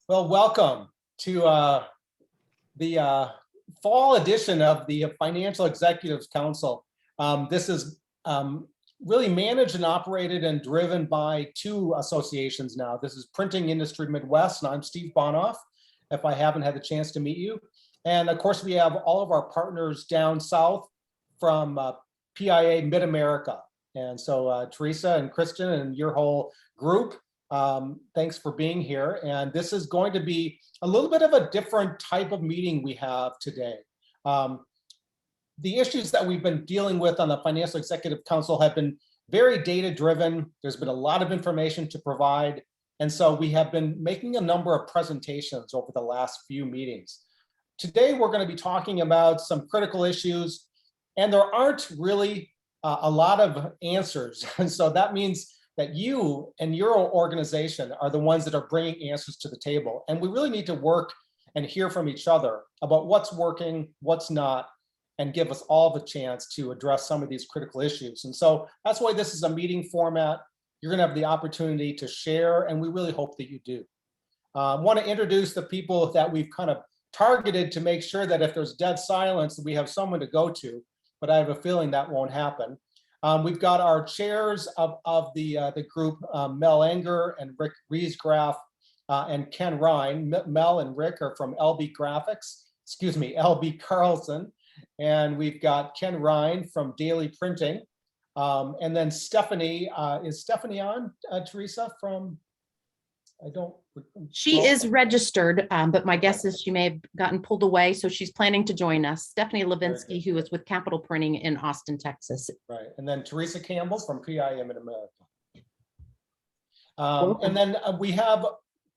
Well, welcome to the fall edition of the Financial Executives Council. This is really managed and operated and driven by two associations now. This is Printing Industry Midwest, and I'm Steve Bonoff, if I haven't had the chance to meet you. And of course, we have all of our partners down south from PIA Mid-America. And so Teresa and Kristen and your whole group, thanks for being here. And this is going to be a little bit of a different type of meeting we have today. The issues that we've been dealing with on the Financial Executive Council have been very data driven. There's been a lot of information to provide. And so we have been making a number of presentations over the last few meetings. Today, we're going to be talking about some critical issues, and there aren't really a lot of answers. And so that means that you and your organization are the ones that are bringing answers to the table. And we really need to work and hear from each other about what's working, what's not, and give us all the chance to address some of these critical issues. And so that's why this is a meeting format. You're going to have the opportunity to share, and we really hope that you do. I want to introduce the people that we've kind of targeted to make sure that if there's dead silence, we have someone to go to, but I have a feeling that won't happen. We've got our chairs of the group, Mel Enger and Rick Riesgraf and Ken Ryan. Mel and Rick are from LB Carlson. And we've got Ken Ryan from Daily Printing. And then Stephanie, is Stephanie on, Teresa, from, She is registered, but my guess is she may have gotten pulled away. So she's planning to join us. Stephanie Levinsky, who is with Capital Printing in Austin, Texas. Right. And then Teresa Campbell from PIM in America. And then we have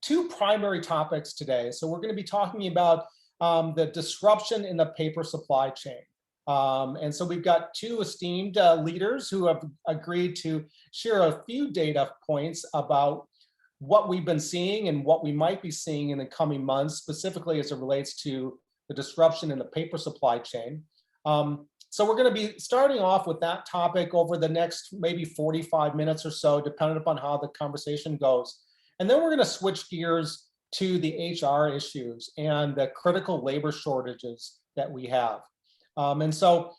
two primary topics today. So we're going to be talking about the disruption in the paper supply chain. And so we've got two esteemed leaders who have agreed to share a few data points about what we've been seeing and what we might be seeing in the coming months, specifically as it relates to the disruption in the paper supply chain. So we're going to be starting off with that topic over the next maybe 45 minutes or so, depending upon how the conversation goes. And then we're going to switch gears to the HR issues and the critical labor shortages that we have. And so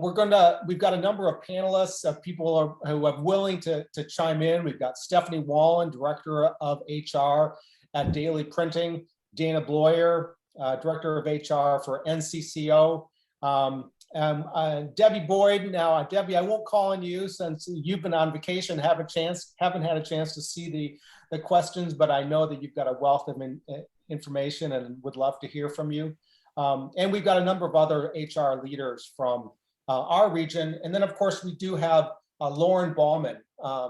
we've got a number of panelists, people who are willing to chime in. We've got Stephanie Wallen, Director of HR at Daily Printing, Dana Bloyer, Director of HR for NCCO, Debbie Boyd. Now, Debbie, I won't call on you since you've been on vacation, haven't had a chance to see the questions, but I know that you've got a wealth of information and would love to hear from you. And we've got a number of other HR leaders from our region. And then, of course, we do have Lauren Ballman,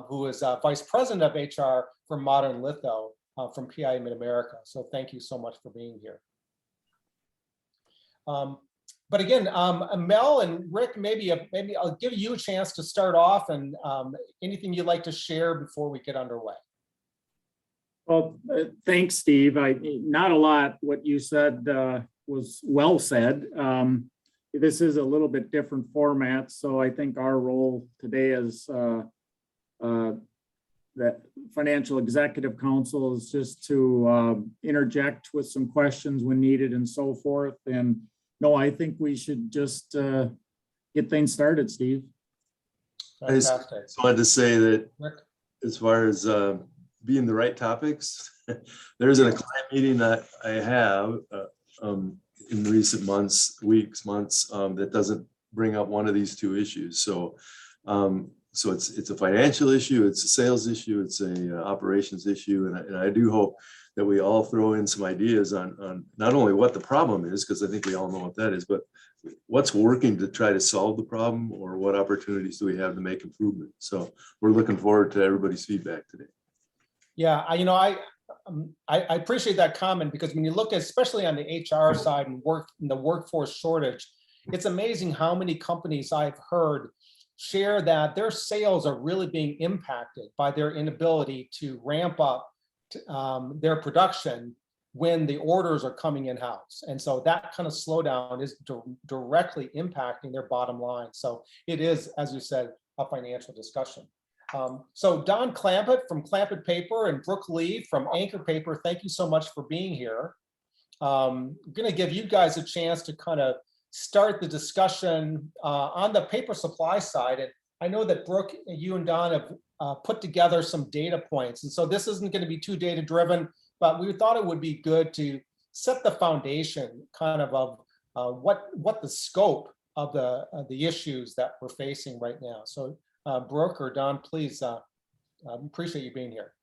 who is Vice President of HR for Modern Litho from PI Mid-America. So thank you so much for being here. But again, Mel and Rick, maybe I'll give you a chance to start off, and anything you'd like to share before we get underway. Well, thanks, Steve. Not a lot. What you said was well said. This is a little bit different format, so I think our role today as that Financial Executive Council is just to interject with some questions when needed and so forth. And no, I think we should just get things started, Steve. Fantastic. I just wanted to say that as far as being the right topics, there's a client meeting that I have in recent months, months, that doesn't bring up one of these two issues. So, so it's a financial issue, it's a sales issue, it's a operations issue, and I do hope that we all throw in some ideas on not only what the problem is, because I think we all know what that is, but what's working to try to solve the problem, or what opportunities do we have to make improvement. So we're looking forward to everybody's feedback today. Yeah, I appreciate that comment, because when you look at, especially on the HR side and the workforce shortage, it's amazing how many companies I've heard share that their sales are really being impacted by their inability to ramp up their production when the orders are coming in-house. And so that kind of slowdown is directly impacting their bottom line. So it is, as you said, a financial discussion. So Don Clampett from Clampett Paper and Brooke Lee from Anchor Paper, thank you so much for being here. I'm going to give you guys a chance to kind of start the discussion on the paper supply side. And I know that Brooke, you and Don have put together some data points. And so this isn't going to be too data driven, but we thought it would be good to set the foundation kind of what the scope of the issues that we're facing right now. So Brooke or Don, please, appreciate you being here.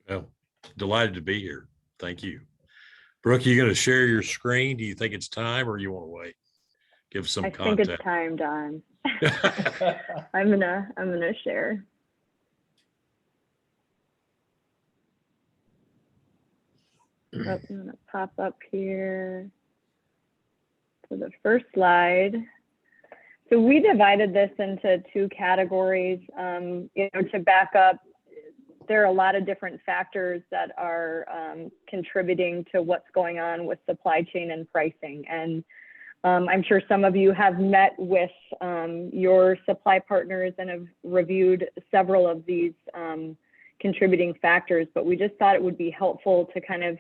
Well, delighted to be here. Thank you. Brooke, you going to share your screen? Do you think it's time or you want to wait? Give some context. I think it's time, Don. I'm gonna share. Oh, I'm gonna pop up here to the first slide. So we divided this into two categories. To back up, there are a lot of different factors that are contributing to what's going on with supply chain and pricing. And I'm sure some of you have met with your supply partners and have reviewed several of these contributing factors, but we just thought it would be helpful to kind of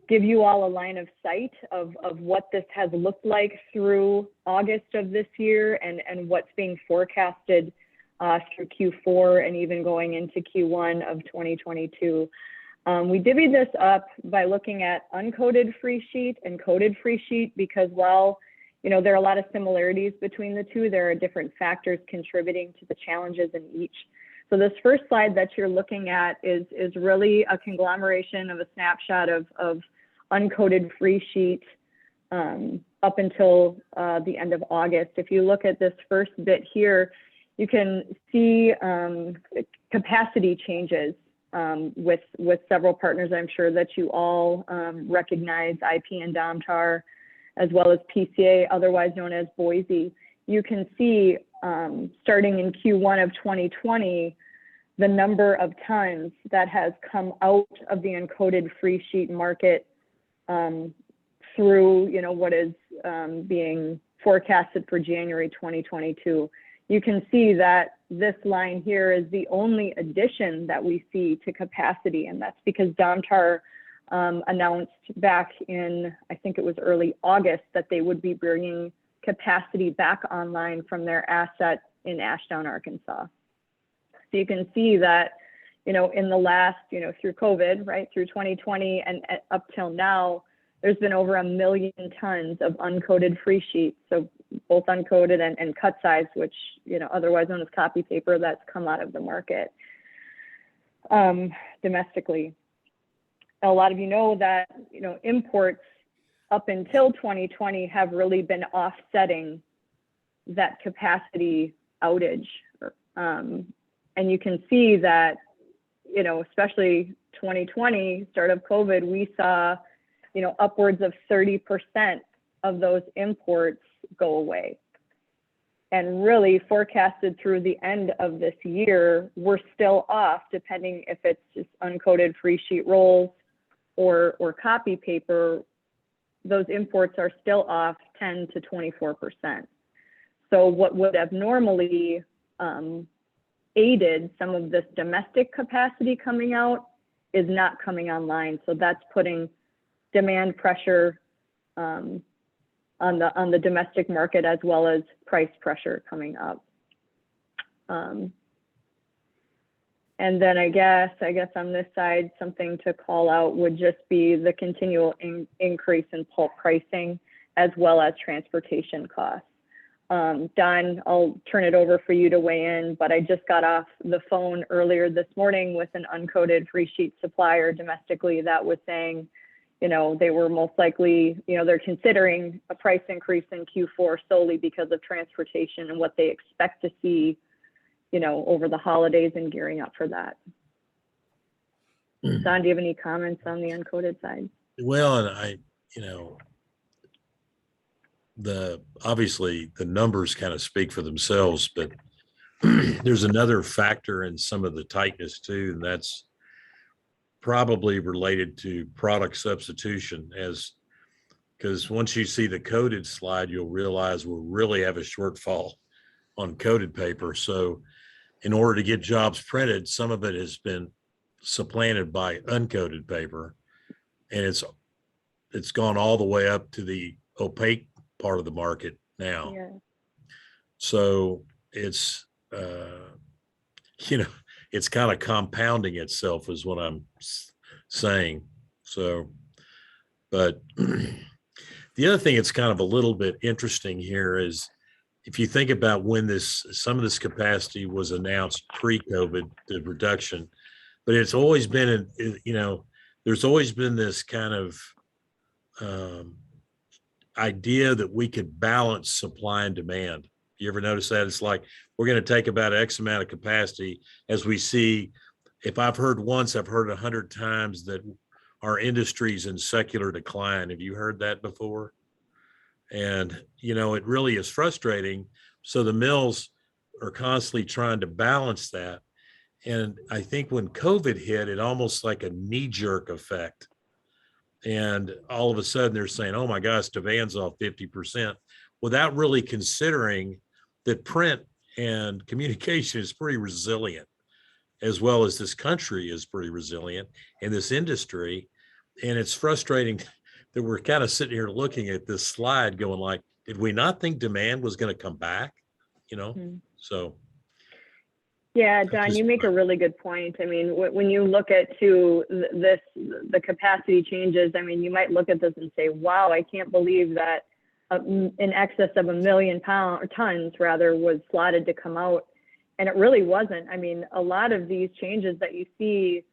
give you all a line of sight of what this has looked like through August of this year and what's being forecasted through Q4 and even going into Q1 of 2022. We divvied this up by looking at uncoded free sheet and coded free sheet because while there are a lot of similarities between the two, there are different factors contributing to the challenges in each. So this first slide that you're looking at is really a conglomeration of a snapshot of uncoded free sheet up until the end of August. If you look at this first bit here, you can see capacity changes with several partners. I'm sure that you all recognize IP and Domtar, as well as PCA, otherwise known as Boise. You can see starting in Q1 of 2020, the number of tons that has come out of the encoded free sheet market through what is being forecasted for January 2022. You can see that this line here is the only addition that we see to capacity, and that's because Domtar announced back in, I think it was early August, that they would be bringing capacity back online from their asset in Ashdown, Arkansas. So you can see that, in the last, through COVID, right, through 2020 and up till now, there's been over 1 million tons of uncoded free sheets. So both uncoded and cut size, which, otherwise known as copy paper, that's come out of the market domestically. A lot of you know that, imports up until 2020 have really been offsetting that capacity outage. And you can see that, especially 2020, start of COVID, we saw, upwards of 30% of those imports go away. And really forecasted through the end of this year, we're still off, depending if it's just uncoated free sheet rolls or copy paper, those imports are still off 10 to 24%. So what would have normally aided some of this domestic capacity coming out is not coming online. So that's putting demand pressure on the domestic market, as well as price pressure coming up. And then I guess on this side, something to call out would just be the continual increase in pulp pricing, as well as transportation costs. Don, I'll turn it over for you to weigh in, but I just got off the phone earlier this morning with an uncoated free sheet supplier domestically that was saying, they were most likely, they're considering a price increase in Q4 solely because of transportation and what they expect to see, over the holidays and gearing up for that. Don, do you have any comments on the uncoated side? Well, and obviously the numbers kind of speak for themselves, but there's another factor in some of the tightness too, and that's probably related to product substitution, because once you see the coated slide, you'll realize we'll really have a shortfall on coated paper. So in order to get jobs printed, some of it has been supplanted by uncoated paper. And it's gone all the way up to the opaque part of the market now. Yeah. So it's, it's kind of compounding itself is what I'm saying. So, but the other thing that's kind of a little bit interesting here is if you think about when some of this capacity was announced pre-COVID, the reduction, but it's always been, there's always been this kind of idea that we could balance supply and demand. You ever notice that? It's like, we're going to take about X amount of capacity as we see. If I've heard once, I've heard 100 times that our industry's in secular decline. Have you heard that before? And, it really is frustrating. So the mills are constantly trying to balance that. And I think when COVID hit, it almost like a knee-jerk effect. And all of a sudden they're saying, oh my gosh, demand's off 50%, without really considering that print and communication is pretty resilient, as well as this country is pretty resilient in this industry. And it's frustrating that we're kind of sitting here looking at this slide going like, did we not think demand was going to come back? So. Yeah, Don, you make a really good point. I mean, when you look at the capacity changes, I mean, you might look at this and say, wow, I can't believe that in excess of 1 million tons rather was slotted to come out. And it really wasn't. I mean, a lot of these changes that you see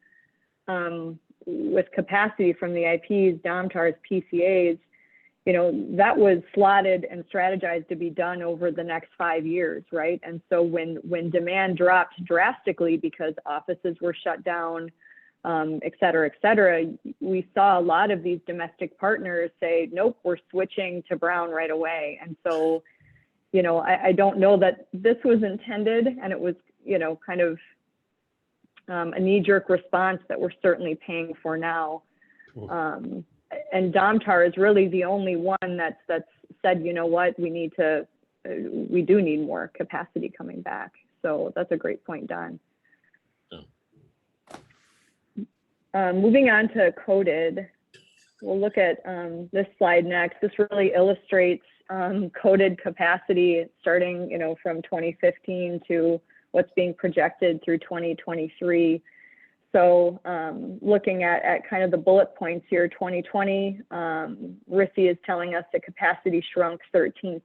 with capacity from the IPs, DOMTARs, PCAs, that was slotted and strategized to be done over the next 5 years, right? And so when demand dropped drastically because offices were shut down, et cetera, we saw a lot of these domestic partners say, nope, we're switching to brown right away. And so, I don't know that this was intended, and it was, kind of a knee-jerk response that we're certainly paying for now. Cool. And Domtar is really the only one that's said, you know what, we do need more capacity coming back. So that's a great point, Don. Moving on to coated, we'll look at this slide next. This really illustrates coated capacity starting, from 2015 to what's being projected through 2023. So looking at kind of the bullet points here, 2020, RISI is telling us that capacity shrunk 13%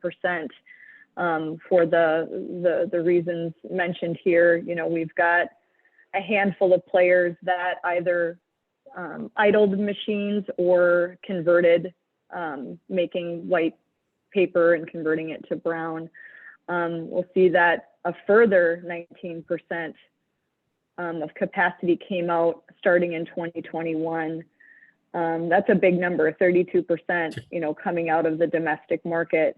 for the reasons mentioned here. We've got a handful of players that either idled machines or converted, making white paper and converting it to brown. We'll see that a further 19% of capacity came out starting in 2021. That's a big number, 32%, coming out of the domestic market.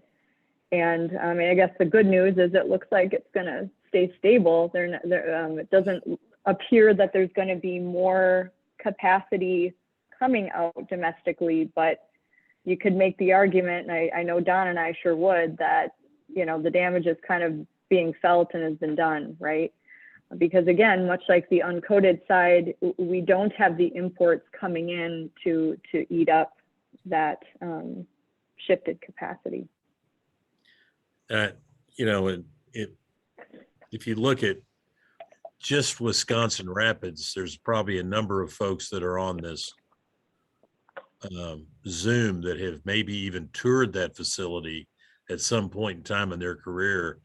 And I guess the good news is it looks like it's going to stay stable. It doesn't appear that there's going to be more capacity coming out domestically, but you could make the argument, and I know Don and I sure would, that, the damage is kind of being felt and has been done, right? Because again, much like the uncoated side, we don't have the imports coming in to eat up that shifted capacity. If you look at just Wisconsin Rapids, there's probably a number of folks that are on this Zoom that have maybe even toured that facility at some point in time in their career,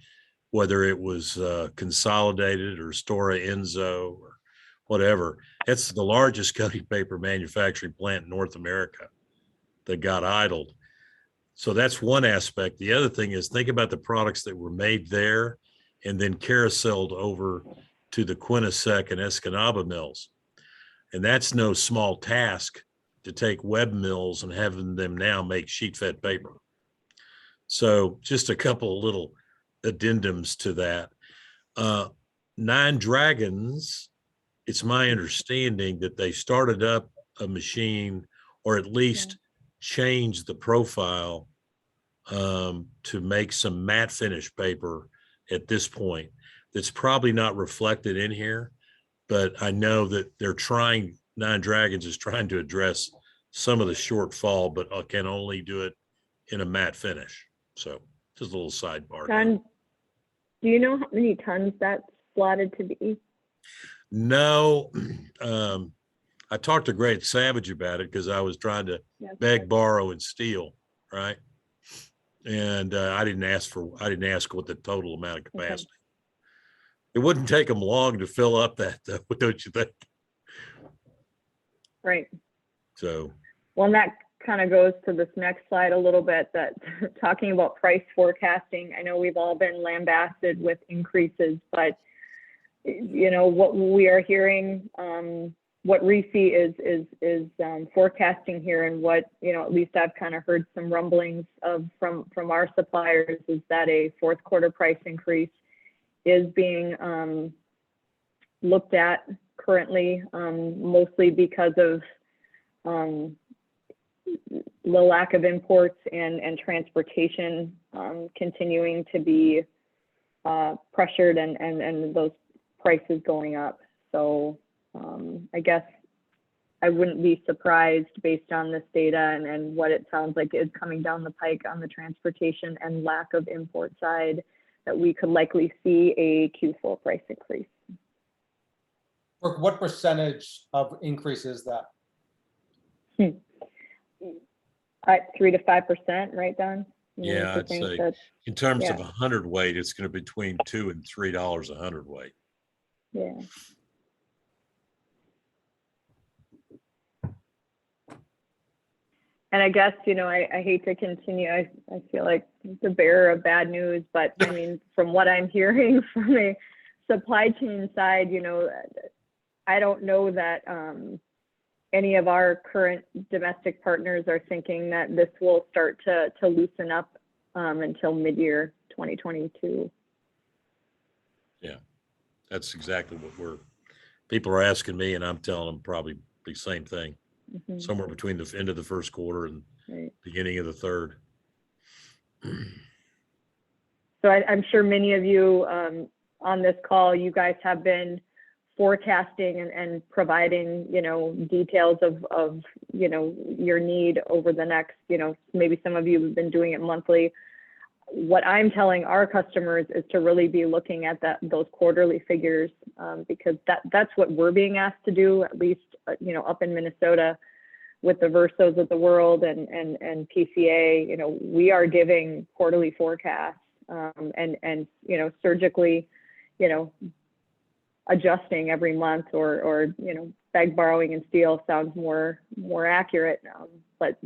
whether it was Consolidated or Stora Enso or whatever. It's the largest coating paper manufacturing plant in North America that got idled. So that's one aspect. The other thing is, think about the products that were made there and then carouseled over to the Quinnesec and Escanaba mills. And that's no small task to take web mills and having them now make sheet fed paper. So just a couple of little addendums to that. Nine Dragons, it's my understanding that they started up a machine, or at least changed the profile to make some matte finish paper at this point. that's probably not reflected in here, but I know that they're trying, Nine Dragons is trying to address some of the shortfall, but can only do it in a matte finish. So just a little sidebar. Don, do you know how many tons that's slotted to be? No, I talked to Great Savage about it because I was trying to Yes. beg, borrow, and steal, right? And I didn't ask what the total amount of capacity. It wouldn't take them long to fill up that, though, don't you think? Right. So, Well, and that kind of goes to this next slide a little bit, that talking about price forecasting. I know we've all been lambasted with increases, but you know what we are hearing, what RISI is forecasting here, and what, you know, at least I've kind of heard some rumblings of from our suppliers, is that a fourth quarter price increase is being looked at currently, mostly because of the lack of imports and transportation continuing to be pressured, and those prices going up. So I guess I wouldn't be surprised, based on this data and what it sounds like is coming down the pike on the transportation and lack of import side, that we could likely see a Q4 price increase. Brooke, what percentage of increase is that? At 3 to 5%, right, Don? yeah, I'd say in terms of a 100-weight, it's going to be between $2 and $3 a 100-weight. Yeah. And I guess, you know, I hate to continue. I feel like the bearer of bad news, but I mean, from what I'm hearing from a supply chain side, you know, I don't know that any of our current domestic partners are thinking that this will start to loosen up until mid-year 2022. Yeah, that's exactly what people are asking me, and I'm telling them probably the same thing. Mm-hmm. Somewhere between the end of the first quarter and beginning of the third. So I'm sure many of you on this call, you guys have been forecasting and providing, you know, details of, you know, your need over the next, you know, maybe some of you have been doing it monthly. What I'm telling our customers is to really be looking at those quarterly figures, because that's what we're being asked to do, at least, you know, up in Minnesota with the Versos of the world and PCA. You know, we are giving quarterly forecasts and you know, surgically, you know, adjusting every month, or you know, beg, borrowing, and steal sounds more accurate, but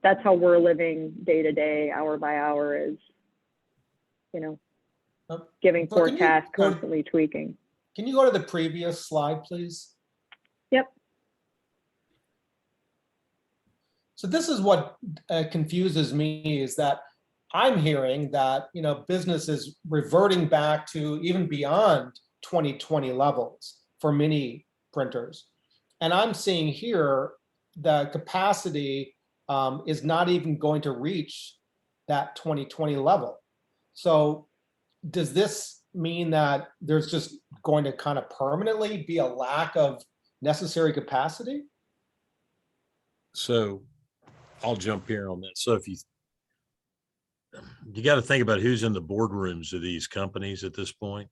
that's how we're living day to day, hour by hour, is, you know, giving forecasts, constantly tweaking. Can you go to the previous slide, please? Yep. So this is what confuses me, is that I'm hearing that, you know, business is reverting back to even beyond 2020 levels for mini printers. And I'm seeing here the capacity is not even going to reach that 2020 level. So does this mean that there's just going to kind of permanently be a lack of necessary capacity? So I'll jump here on that. So if you got to think about who's in the boardrooms of these companies at this point,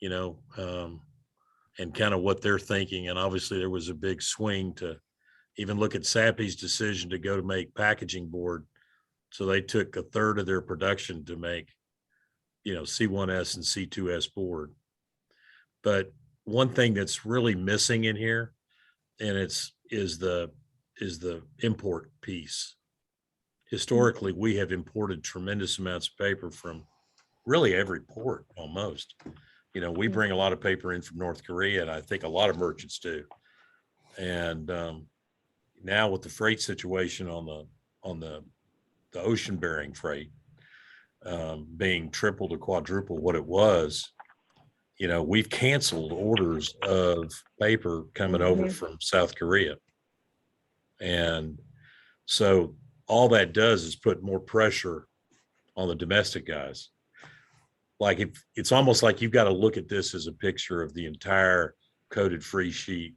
you know, and kind of what they're thinking. And obviously there was a big swing to even look at Sappi's decision to go to make packaging board. So they took a third of their production to make, you know, C1S and C2S board. But one thing that's really missing in here, and is the import piece. Historically, we have imported tremendous amounts of paper from really every port almost. You know, we bring a lot of paper in from North Korea, and I think a lot of merchants do. And now with the freight situation on the ocean bearing freight being triple to quadruple what it was, you know, we've canceled orders of paper coming over from South Korea. And so all that does is put more pressure on the domestic guys. like if it's almost like you've got to look at this as a picture of the entire coated free sheet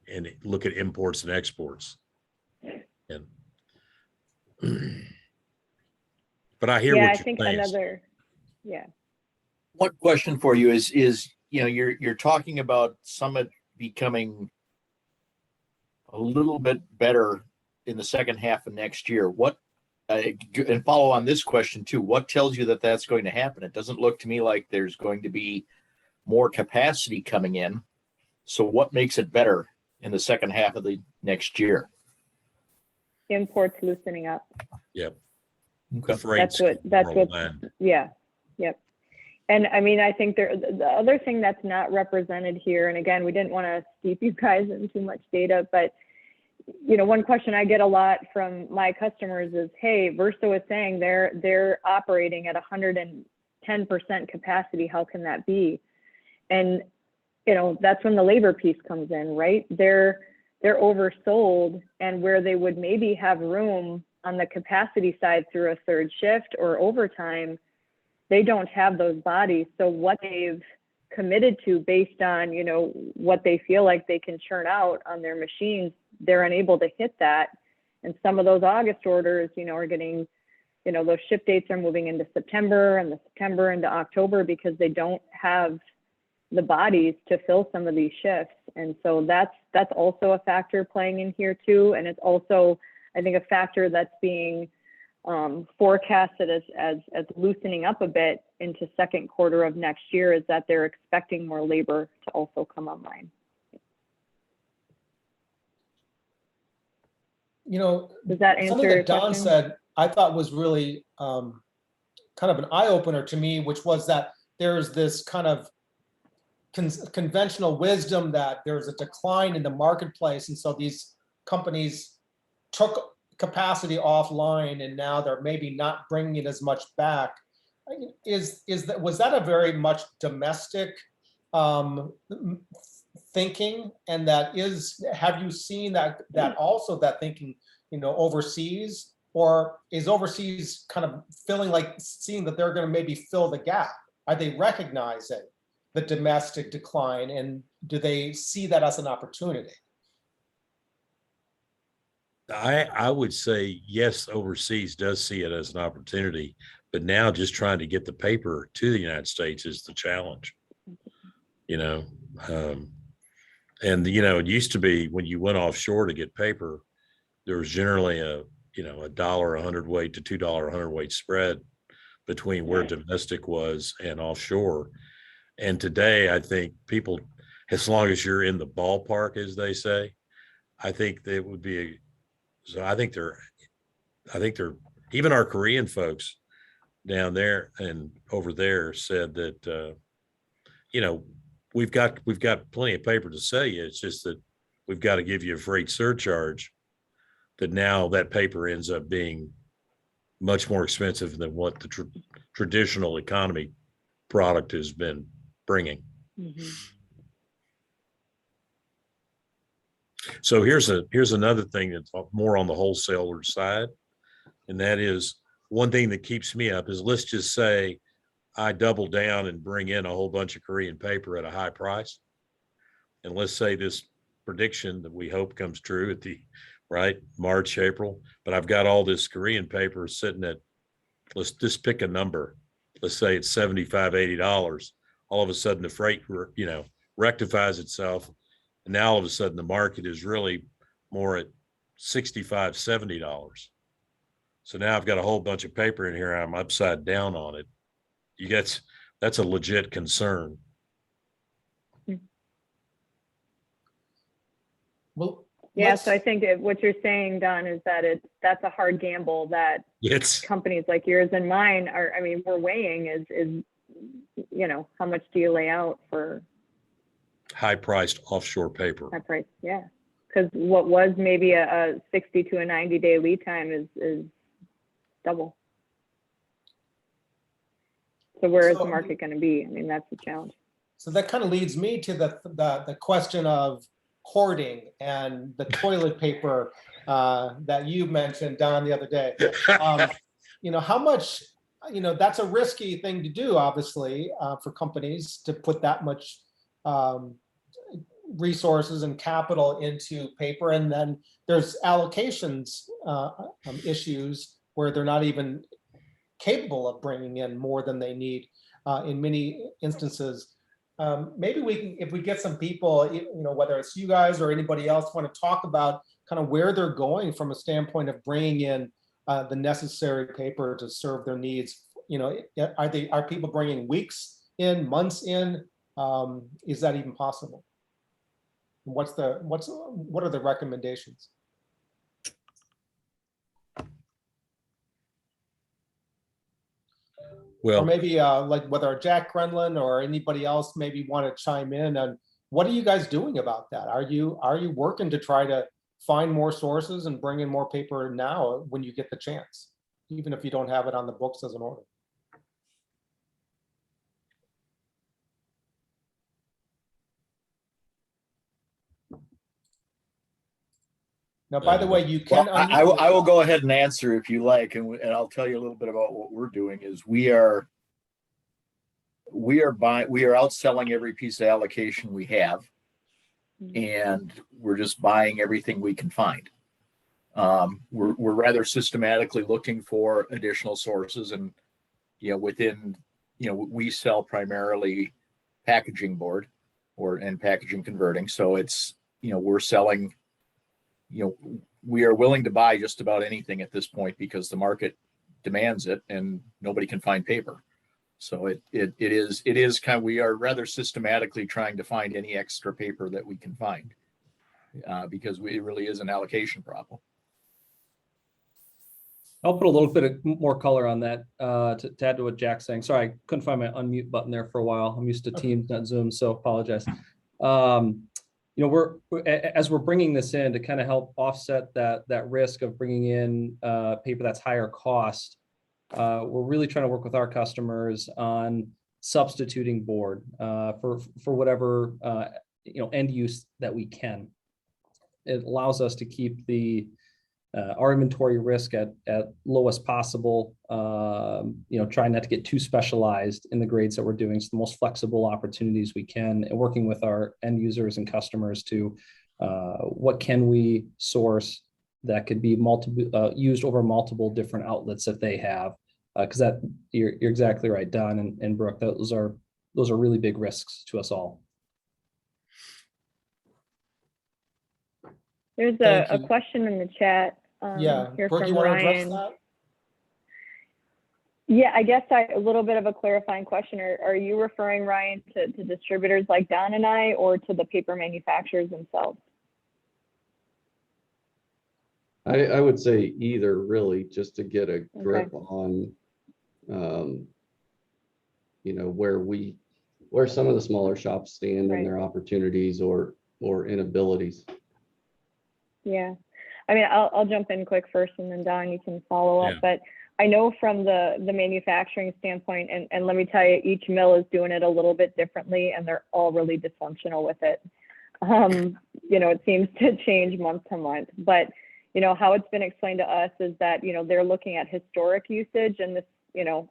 and look at imports and exports. And but I hear Yeah, what I you're think saying. another, yeah. One question for you is, you know, you're talking about Summit becoming a little bit better in the second half of next year. What, and follow on this question too, what tells you that that's going to happen? It doesn't look to me like there's going to be more capacity coming in. So what makes it better in the second half of the next year? Imports loosening up. Yep. Okay. That's what, yeah, yep. And I mean, I think the other thing that's not represented here, and again, we didn't want to steep you guys in too much data, but you know, one question I get a lot from my customers is, hey, Verso is saying they're operating at 110% capacity. How can that be? And you know, that's when the labor piece comes in, right? They're oversold, and where they would maybe have room on the capacity side through a third shift or overtime, they don't have those bodies. So what they've committed to based on, you know, what they feel like they can churn out on their machines, they're unable to hit that. And some of those August orders, you know, are getting, you know, those ship dates are moving into September, and the September into October because they don't have the bodies to fill some of these shifts. And so that's also a factor playing in here too. And it's also, I think, a factor that's being forecasted as loosening up a bit into second quarter of next year, is that they're expecting more labor to also come online. You know, Does that answer something your that Don question? said, I thought was really kind of an eye opener to me, which was that there's this kind of conventional wisdom that there's a decline in the marketplace. And so these companies took capacity offline and now they're maybe not bringing it as much back. Was that a very much domestic thinking? And have you seen that also that thinking, you know, overseas, or is overseas kind of feeling like seeing that they're going to maybe fill the gap? Are they recognizing the domestic decline, and do they see that as an opportunity? I would say yes, overseas does see it as an opportunity, but now just trying to get the paper to the United States is the challenge, you know. And you know, it used to be when you went offshore to get paper, there was generally a $1 a hundredweight to $2 a hundredweight spread between where domestic was and offshore. And today, I think people, as long as you're in the ballpark, as they say, I think they would be. So I think they're even our Korean folks down there and over there said that you know, we've got plenty of paper to sell you. It's just that we've got to give you a freight surcharge. That now that paper ends up being much more expensive than what the traditional economy product has been bringing. Mm-hmm. So here's another thing that's more on the wholesaler side, and that is one thing that keeps me up is, let's just say I double down and bring in a whole bunch of Korean paper at a high price, and let's say this prediction that we hope comes true at the March, April, but I've got all this Korean paper sitting at, let's just pick a number, let's say it's $75, $80. All of a sudden the freight, you know, rectifies itself. And now all of a sudden the market is really more at $65, $70. So now I've got a whole bunch of paper in here. I'm upside down on it. That's a legit concern. Well, yeah, so I think what you're saying, Don, is that that's a hard gamble that companies like yours and mine are, I mean, we're weighing is, you know, how much do you lay out for high-priced offshore paper? High price, yeah. Because what was maybe a 60 to a 90-day lead time is double. So where is the market going to be? I mean, that's the challenge. So that kind of leads me to the question of hoarding and the toilet paper that you mentioned, Don, the other day. You know, how much, that's a risky thing to do, obviously, for companies to put that much resources and capital into paper. And then there's allocations issues where they're not even capable of bringing in more than they need in many instances. Maybe we can, if we get some people, whether it's you guys or anybody else, want to talk about kind of where they're going from a standpoint of bringing in the necessary paper to serve their needs. Are people bringing weeks in, months in? Is that even possible? What are the recommendations? Well, or maybe like whether Jack Grenlin or anybody else maybe want to chime in on what are you guys doing about that? Are you working to try to find more sources and bring in more paper now when you get the chance, even if you don't have it on the books as an order? Now, by the way, you can. Well, I will go ahead and answer if you like, and I'll tell you a little bit about what we're doing. Is we are outselling every piece of allocation we have, and we're just buying everything we can find. We're rather systematically looking for additional sources, and we sell primarily packaging board and packaging converting. So it's we're selling. We are willing to buy just about anything at this point because the market demands it and nobody can find paper. So it is kind of, we are rather systematically trying to find any extra paper that we can find because it really is an allocation problem. I'll put a little bit of more color on that to add to what Jack's saying. Sorry, I couldn't find my unmute button there for a while. I'm used to Teams, not Zoom, so apologize. As we're bringing this in to kind of help offset that risk of bringing in paper that's higher cost, we're really trying to work with our customers on substituting board for whatever end use that we can. It allows us to keep our inventory risk at lowest possible, trying not to get too specialized in the grades that we're doing. So the most flexible opportunities we can, and working with our end users and customers to what can we source that could be used over multiple different outlets that they have. Because you're exactly right, Don and Brooke, those are really big risks to us all. There's a question in the chat. Yeah, here Brooke, from you want to address Ryan. that? Yeah, I guess a little bit of a clarifying question. Are you referring, Ryan, to distributors like Don and I, or to the paper manufacturers themselves? I would say either, really, just to get a grip on, where some of the smaller shops stand and their opportunities or inabilities. Yeah, I mean, I'll jump in quick first, and then Don, you can follow up. But I know from the manufacturing standpoint, and let me tell you, each mill is doing it a little bit differently, and they're all really dysfunctional with it. It seems to change month to month, but how it's been explained to us is that they're looking at historic usage, and this,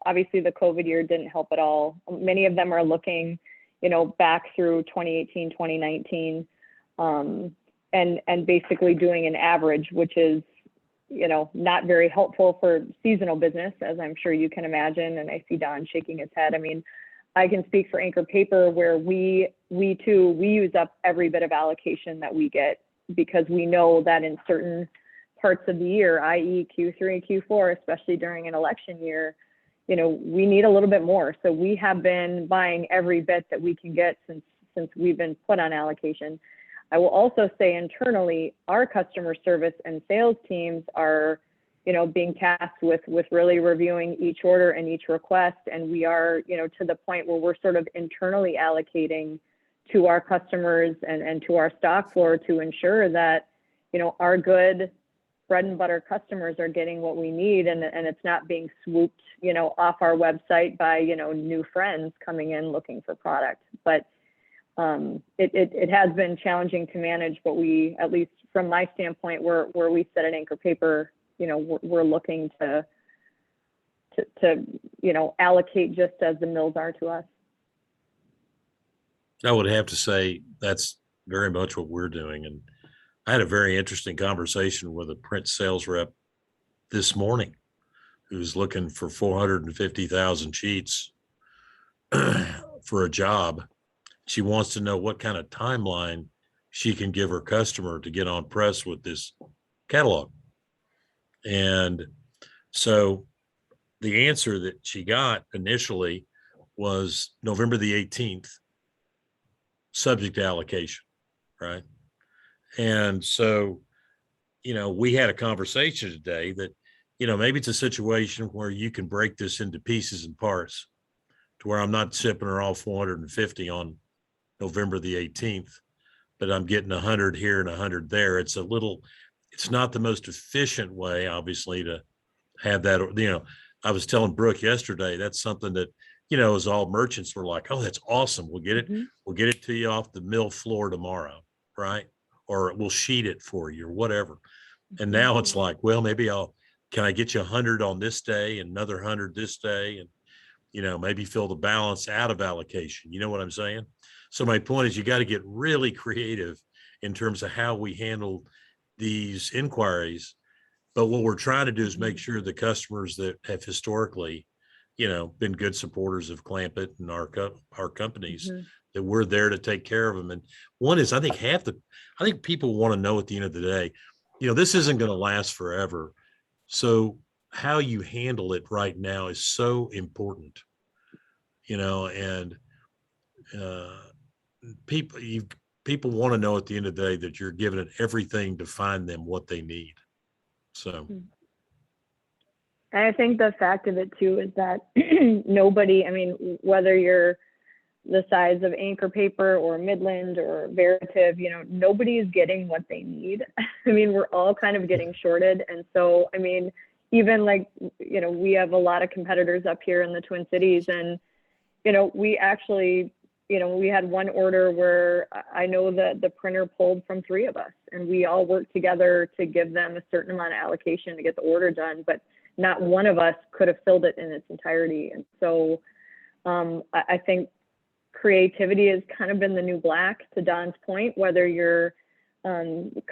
obviously the COVID year didn't help at all. Many of them are looking, back through 2018, 2019. And basically doing an average, which is, not very helpful for seasonal business, as I'm sure you can imagine. And I see Don shaking his head. I mean, I can speak for Anchor Paper, where we use up every bit of allocation that we get, because we know that in certain parts of the year, i.e. Q3 and Q4, especially during an election year, we need a little bit more. So we have been buying every bit that we can get since we've been put on allocation. I will also say internally, our customer service and sales teams are, being tasked with really reviewing each order and each request. And we are, to the point where we're sort of internally allocating to our customers and to our stock floor to ensure that, our good bread and butter customers are getting what we need, and it's not being swooped, off our website by, new friends coming in looking for product. But it has been challenging to manage, but we, at least from my standpoint, where we sit at Anchor Paper, we're looking to to, you know, allocate just as the mills are to us. I would have to say that's very much what we're doing. And I had a very interesting conversation with a print sales rep this morning who's looking for 450,000 sheets for a job. She wants to know what kind of timeline she can give her customer to get on press with this catalog. And so the answer that she got initially was November the 18th, subject to allocation, right? And so, you know, we had a conversation today that, you know, maybe it's a situation where you can break this into pieces and parts to where I'm not shipping her all 450 on November the 18th, but I'm getting 100 here and 100 there. It's not the most efficient way, obviously, to have that, you know. I was telling Brooke yesterday, that's something that, you know, as all merchants were like, oh, that's awesome. We'll get it to you off the mill floor tomorrow, right? Or we'll sheet it for you or whatever. And now it's like, well, maybe can I get you 100 on this day and another 100 this day? And, you know, maybe fill the balance out of allocation. You know what I'm saying? So my point is you got to get really creative in terms of how we handle these inquiries. But what we're trying to do is make sure the customers that have historically, you know, been good supporters of Clampett and our companies, that we're there to take care of them. And one is, I think people want to know at the end of the day, you know, this isn't going to last forever. So how you handle it right now is so important, you know, and people want to know at the end of the day that you're giving it everything to find them what they need. So. And I think the fact of it too is that nobody, I mean, whether you're the size of Anchor Paper or Midland or Veritiv, you know, nobody is getting what they need. I mean, we're all kind of getting shorted. And so, I mean, even like, you know, we have a lot of competitors up here in the Twin Cities, and, you know, we actually, you know, we had one order where I know that the printer pulled from 3 of us, and we all worked together to give them a certain amount of allocation to get the order done, but not one of us could have filled it in its entirety. And so I think creativity has kind of been the new black, to Don's point, whether you're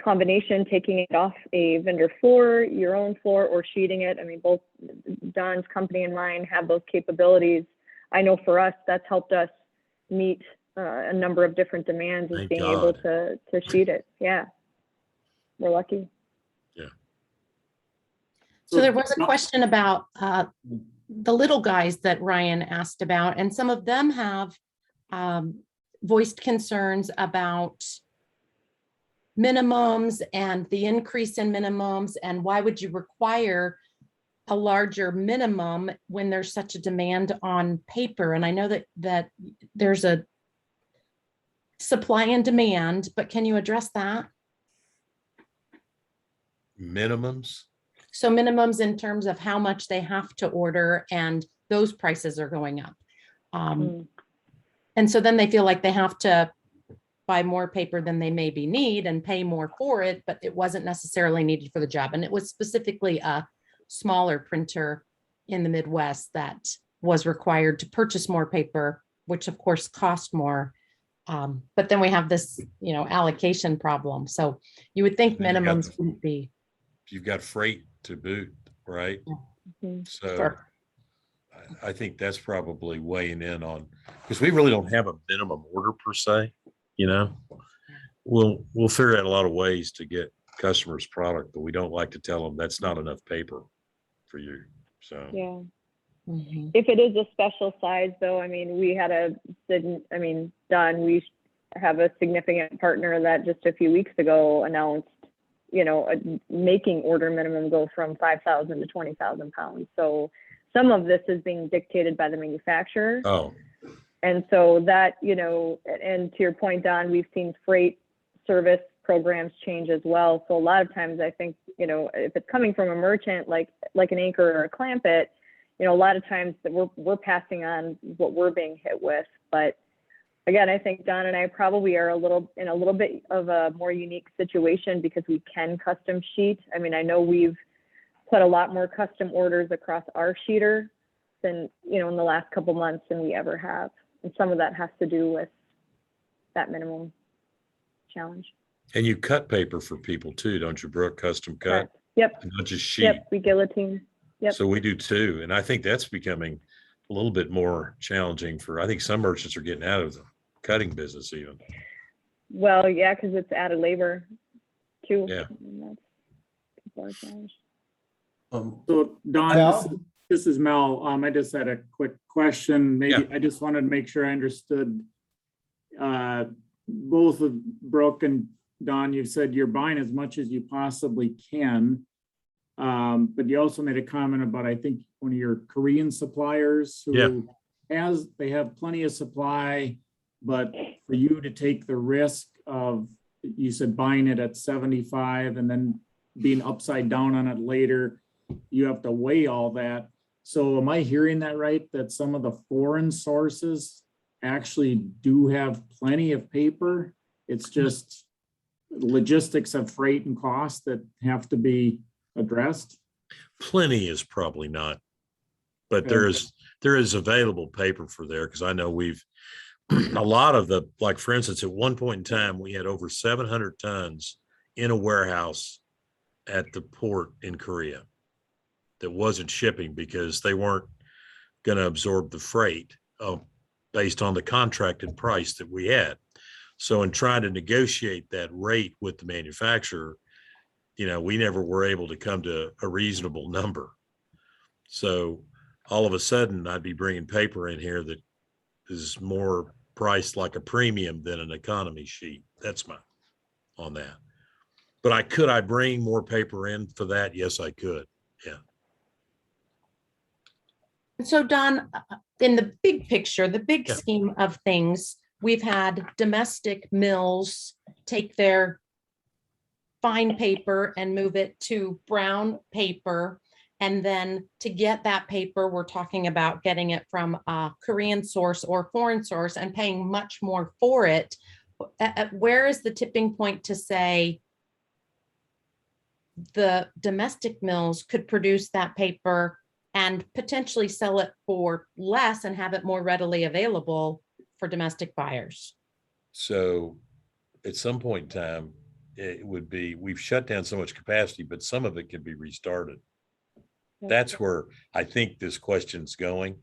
combination, taking it off a vendor floor, your own floor, or sheeting it. I mean, both Don's company and mine have those capabilities. I know for us, that's helped us meet a number of different demands, is being able to sheet it. Yeah, we're lucky. Yeah. So there was a question about the little guys that Ryan asked about, and some of them have voiced concerns about minimums and the increase in minimums, and why would you require a larger minimum when there's such a demand on paper? And I know that there's a supply and demand, but can you address that? Minimums? So minimums in terms of how much they have to order, and those prices are going up. And so then they feel like they have to buy more paper than they maybe need and pay more for it, but it wasn't necessarily needed for the job. And it was specifically a smaller printer in the Midwest that was required to purchase more paper, which of course cost more. But then we have this, you know, allocation problem. So you would think minimums wouldn't be. You've got freight to boot, right? So Sure. I think that's probably weighing in on, because we really don't have a minimum order per se, you know. We'll figure out a lot of ways to get customers product, but we don't like to tell them that's not enough paper for you. So yeah. If it is a special size though, I mean, Don, we have a significant partner that just a few weeks ago announced, you know, making order minimum go from 5,000 to 20,000 pounds. So some of this is being dictated by the manufacturer. Oh. And so that, you know, and to your point, Don, we've seen freight service programs change as well. So a lot of times I think, you know, if it's coming from a merchant like an Anchor or a Clampett, you know, a lot of times that we're passing on what we're being hit with. But again, I think Don and I probably are in a little bit of a more unique situation because we can custom sheet. I mean, I know we've put a lot more custom orders across our sheeter in, you know, in the last couple months than we ever have. And some of that has to do with that minimum challenge. And you cut paper for people too, don't you, Brooke? Custom cut, Correct. Yep. and not just sheet. Yep. We guillotine. Yep. So we do too. And I think that's becoming a little bit more challenging for, I think some merchants are getting out of the cutting business even. Well, yeah, because it's added labor too. Yeah. And that's people are challenged. So Don, Mel? this is Mel. I just had a quick question. Maybe Yeah. I just wanted to make sure I understood. Both of Brooke and Don, you said you're buying as much as you possibly can. But you also made a comment about, I think, one of your Korean suppliers who they have plenty of supply, but for you to take the risk of, you said buying it at 75 and then being upside down on it later, you have to weigh all that. So am I hearing that right? That some of the foreign sources actually do have plenty of paper? It's just logistics of freight and cost that have to be addressed? Plenty is probably not, but Okay. there is available paper for there, because I know we've a lot of the, like for instance, at one point in time, we had over 700 tons in a warehouse at the port in Korea that wasn't shipping because they weren't going to absorb the freight based on the contracted price that we had. So in trying to negotiate that rate with the manufacturer, you know, we never were able to come to a reasonable number. So all of a sudden I'd be bringing paper in here that is more priced like a premium than an economy sheet. That's my on that. But I bring more paper in for that? Yes, I could. Yeah. And so Don, in the big picture, the big Yeah. scheme of things, we've had domestic mills take their fine paper and move it to brown paper. And then to get that paper, we're talking about getting it from a Korean source or foreign source and paying much more for it. Where is the tipping point to say the domestic mills could produce that paper and potentially sell it for less and have it more readily available for domestic buyers? So at some point in time, it would be, we've shut down so much capacity, but some of it can be restarted. That's where I think this question's going.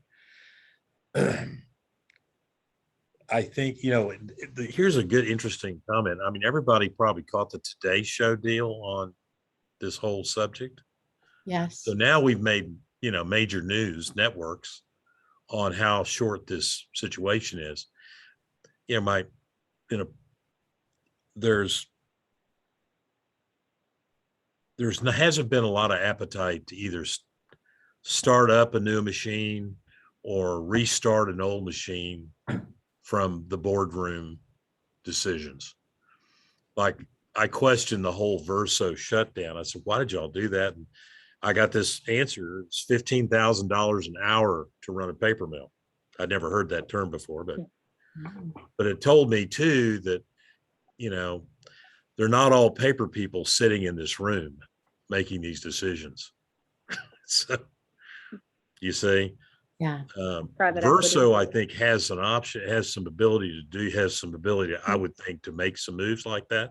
I think, you know, here's a good, interesting comment. I mean, everybody probably caught the Today Show deal on this whole subject. Yes. So now we've made, you know, major news networks on how short this situation is. You know, hasn't been a lot of appetite to either start up a new machine or restart an old machine from the boardroom decisions. Like I questioned the whole Verso shutdown. I said, why did y'all do that? And I got this answer. It's $15,000 an hour to run a paper mill. I'd never heard that term before, but it told me too that, you know, they're not all paper people sitting in this room making these decisions. So you see, Yeah. Private Verso, I equity. think, has an option, has some ability, I would think, to make some moves like that.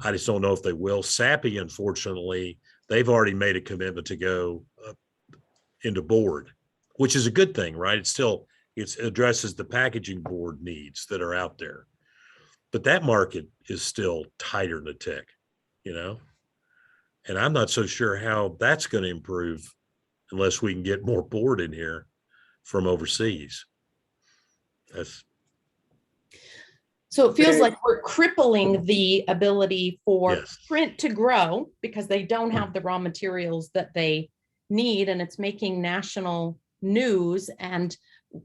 I just don't know if they will. Sappi, unfortunately, they've already made a commitment to go into board, which is a good thing, right? It addresses the packaging board needs that are out there. But that market is still tighter than a tick, you know? And I'm not so sure how that's going to improve unless we can get more board in here from overseas. So it feels like we're crippling the ability for Yes. print to grow because they don't have the raw materials that they need, and it's making national news. And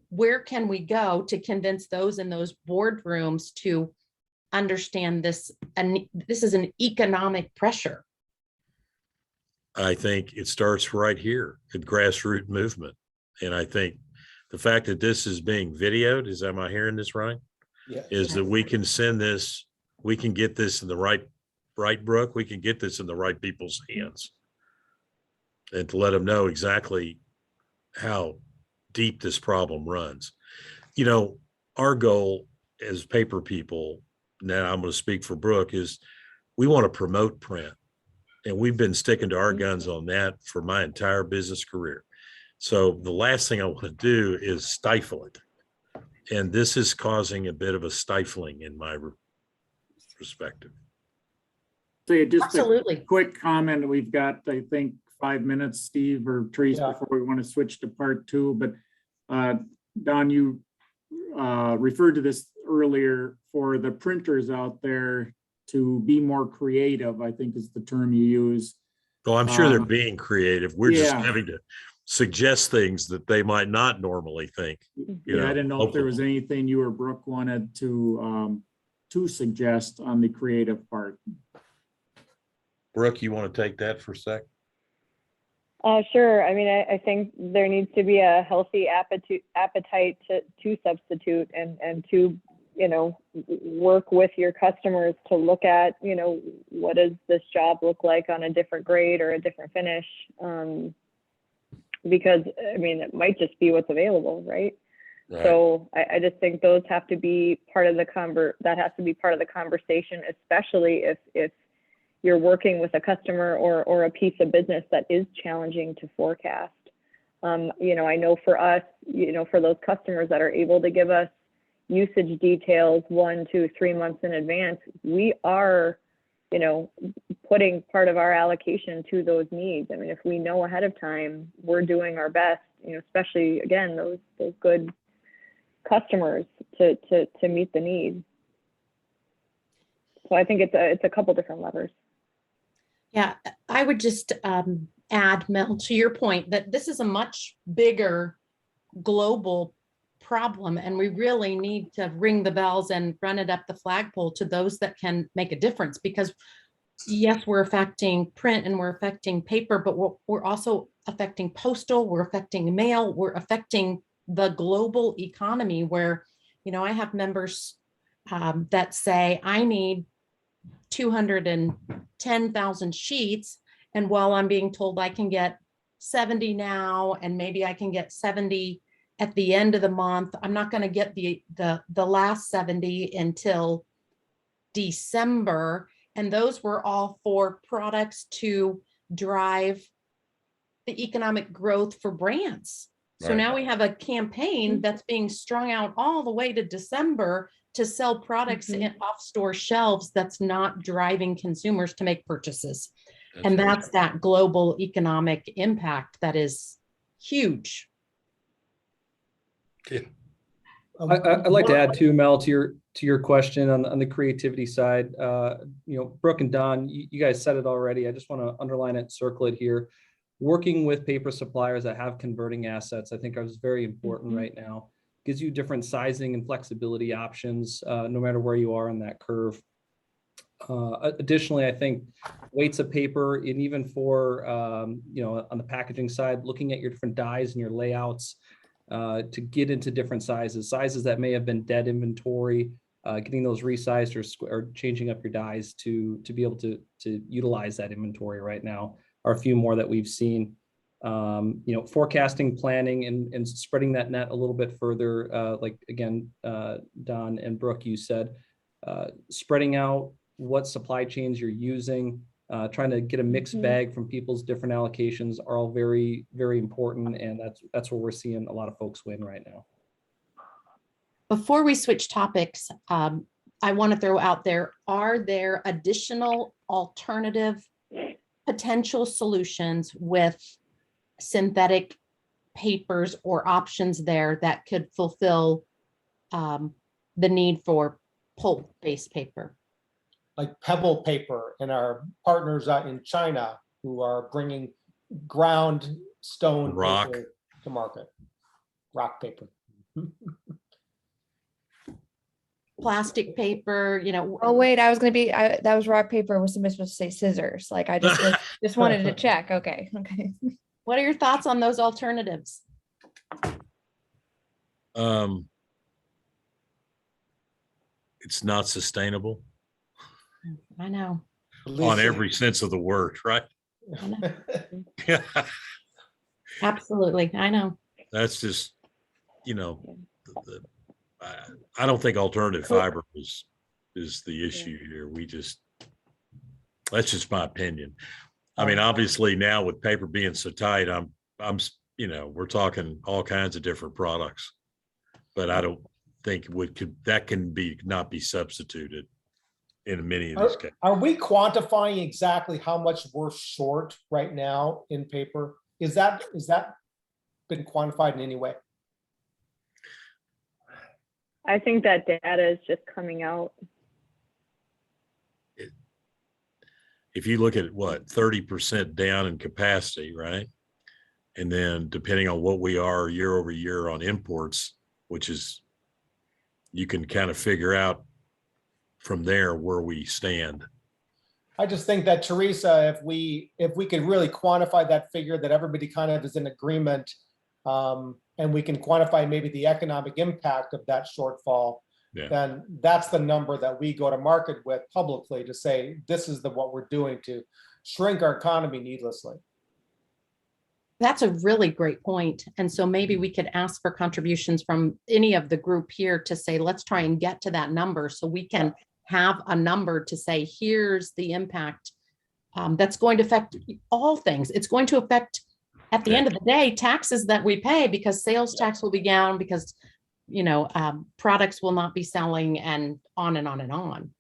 where can we go to convince those in those boardrooms to understand this? And this is an economic pressure. I think it starts right here at grassroots movement. And I think the fact that this is being videoed, am I hearing this right? Yeah. Is that we can send this, we can get this in the right, Brooke, we can get this in the right people's hands. And to let them know exactly how deep this problem runs. You know, our goal as paper people, now I'm going to speak for Brooke, is we want to promote print. And we've been sticking to our guns on that for my entire business career. So the last thing I want to do is stifle it. And this is causing a bit of a stifling in my perspective. So just Absolutely. a quick comment. We've got, I think, 5 minutes, Steve or Therese, Yeah. before we want to switch to part 2. But Don, you referred to this earlier, for the printers out there to be more creative, I think is the term you use. Well, I'm sure they're being creative. We're just yeah. having to suggest things that they might not normally think. Yeah, I didn't know if there was anything you or Brooke wanted to suggest on the creative part. Brooke, you want to take that for a sec? Sure. I mean, I think there needs to be a healthy appetite to substitute and to, you know, work with your customers to look at, you know, what does this job look like on a different grade or a different finish? Because, I mean, it might just be what's available, right? Right. So I just think those have to be part of the that has to be part of the conversation, especially if you're working with a customer or a piece of business that is challenging to forecast. You know, I know for us, you know, for those customers that are able to give us usage details 1, 2, 3 months in advance, we are, you know, putting part of our allocation to those needs. I mean, if we know ahead of time, we're doing our best, you know, especially again, those good customers to meet the need. So I think it's a couple different levers. Yeah, I would just add, Mel, to your point that this is a much bigger global problem, and we really need to ring the bells and run it up the flagpole to those that can make a difference. Because yes, we're affecting print and we're affecting paper, but we're also affecting postal, we're affecting mail, we're affecting the global economy where, you know, I have members that say, I need 210,000 sheets. And while I'm being told I can get 70 now, and maybe I can get 70 at the end of the month, I'm not going to get the last 70 until December. And those were all for products to drive the economic growth for brands. So Right. now we have a campaign that's being strung out all the way to December to sell products in off store shelves that's not driving consumers to make purchases. And right. that's that global economic impact that is huge. Yeah. I'd like to add too, Mel, to your question on the creativity side. You know, Brooke and Don, you guys said it already. I just want to underline it, circle it here. Working with paper suppliers that have converting assets, I think is very important right now. Gives you different sizing and flexibility options, no matter where you are on that curve. Additionally, I think weights of paper, and even for, you know, on the packaging side, looking at your different dies and your layouts to get into different sizes that may have been dead inventory, getting those resized or changing up your dies to be able to utilize that inventory right now are a few more that we've seen. You know, forecasting, planning, and spreading that net a little bit further, like again, Don and Brooke, you said, spreading out what supply chains you're using, trying to get a mixed bag from people's different allocations are all very, very important. And that's where we're seeing a lot of folks win right now. Before we switch topics, I want to throw out there, are there additional alternative potential solutions with synthetic papers or options there that could fulfill the need for pulp-based paper? Like pebble paper and our partners out in China who are bringing ground stone Rock. paper to market. Rock paper. Plastic paper, you know. Oh wait, I was gonna be. That was rock paper. Was supposed to say scissors? Like I just wanted to check. Okay. What are your thoughts on those alternatives? It's not sustainable I know. on every sense of the word, right? I know. Absolutely, I know. That's just, you know, I don't think alternative fiber is the issue here. That's just my opinion. I mean, obviously now with paper being so tight, you know, we're talking all kinds of different products, but I don't think that can not be substituted in many of these cases. Are we quantifying exactly how much we're short right now in paper? Is that been quantified in any way? I think that data is just coming out. If you look at what, 30% down in capacity, right? And then depending on what we are year over year on imports, which is, you can kind of figure out from there where we stand. I just think that, Teresa, if we could really quantify that figure, that everybody kind of is in agreement, and we can quantify maybe the economic impact of that shortfall, then that's the number that we go to market with publicly to say, this is what we're doing to shrink our economy needlessly. That's a really great point. And so maybe we could ask for contributions from any of the group here to say, let's try and get to that number so we can have a number to say, here's the impact that's going to affect all things. It's going to affect, at the end of the day, taxes that we pay, because sales tax will be down, because, you know, products will not be selling, and on and on and on.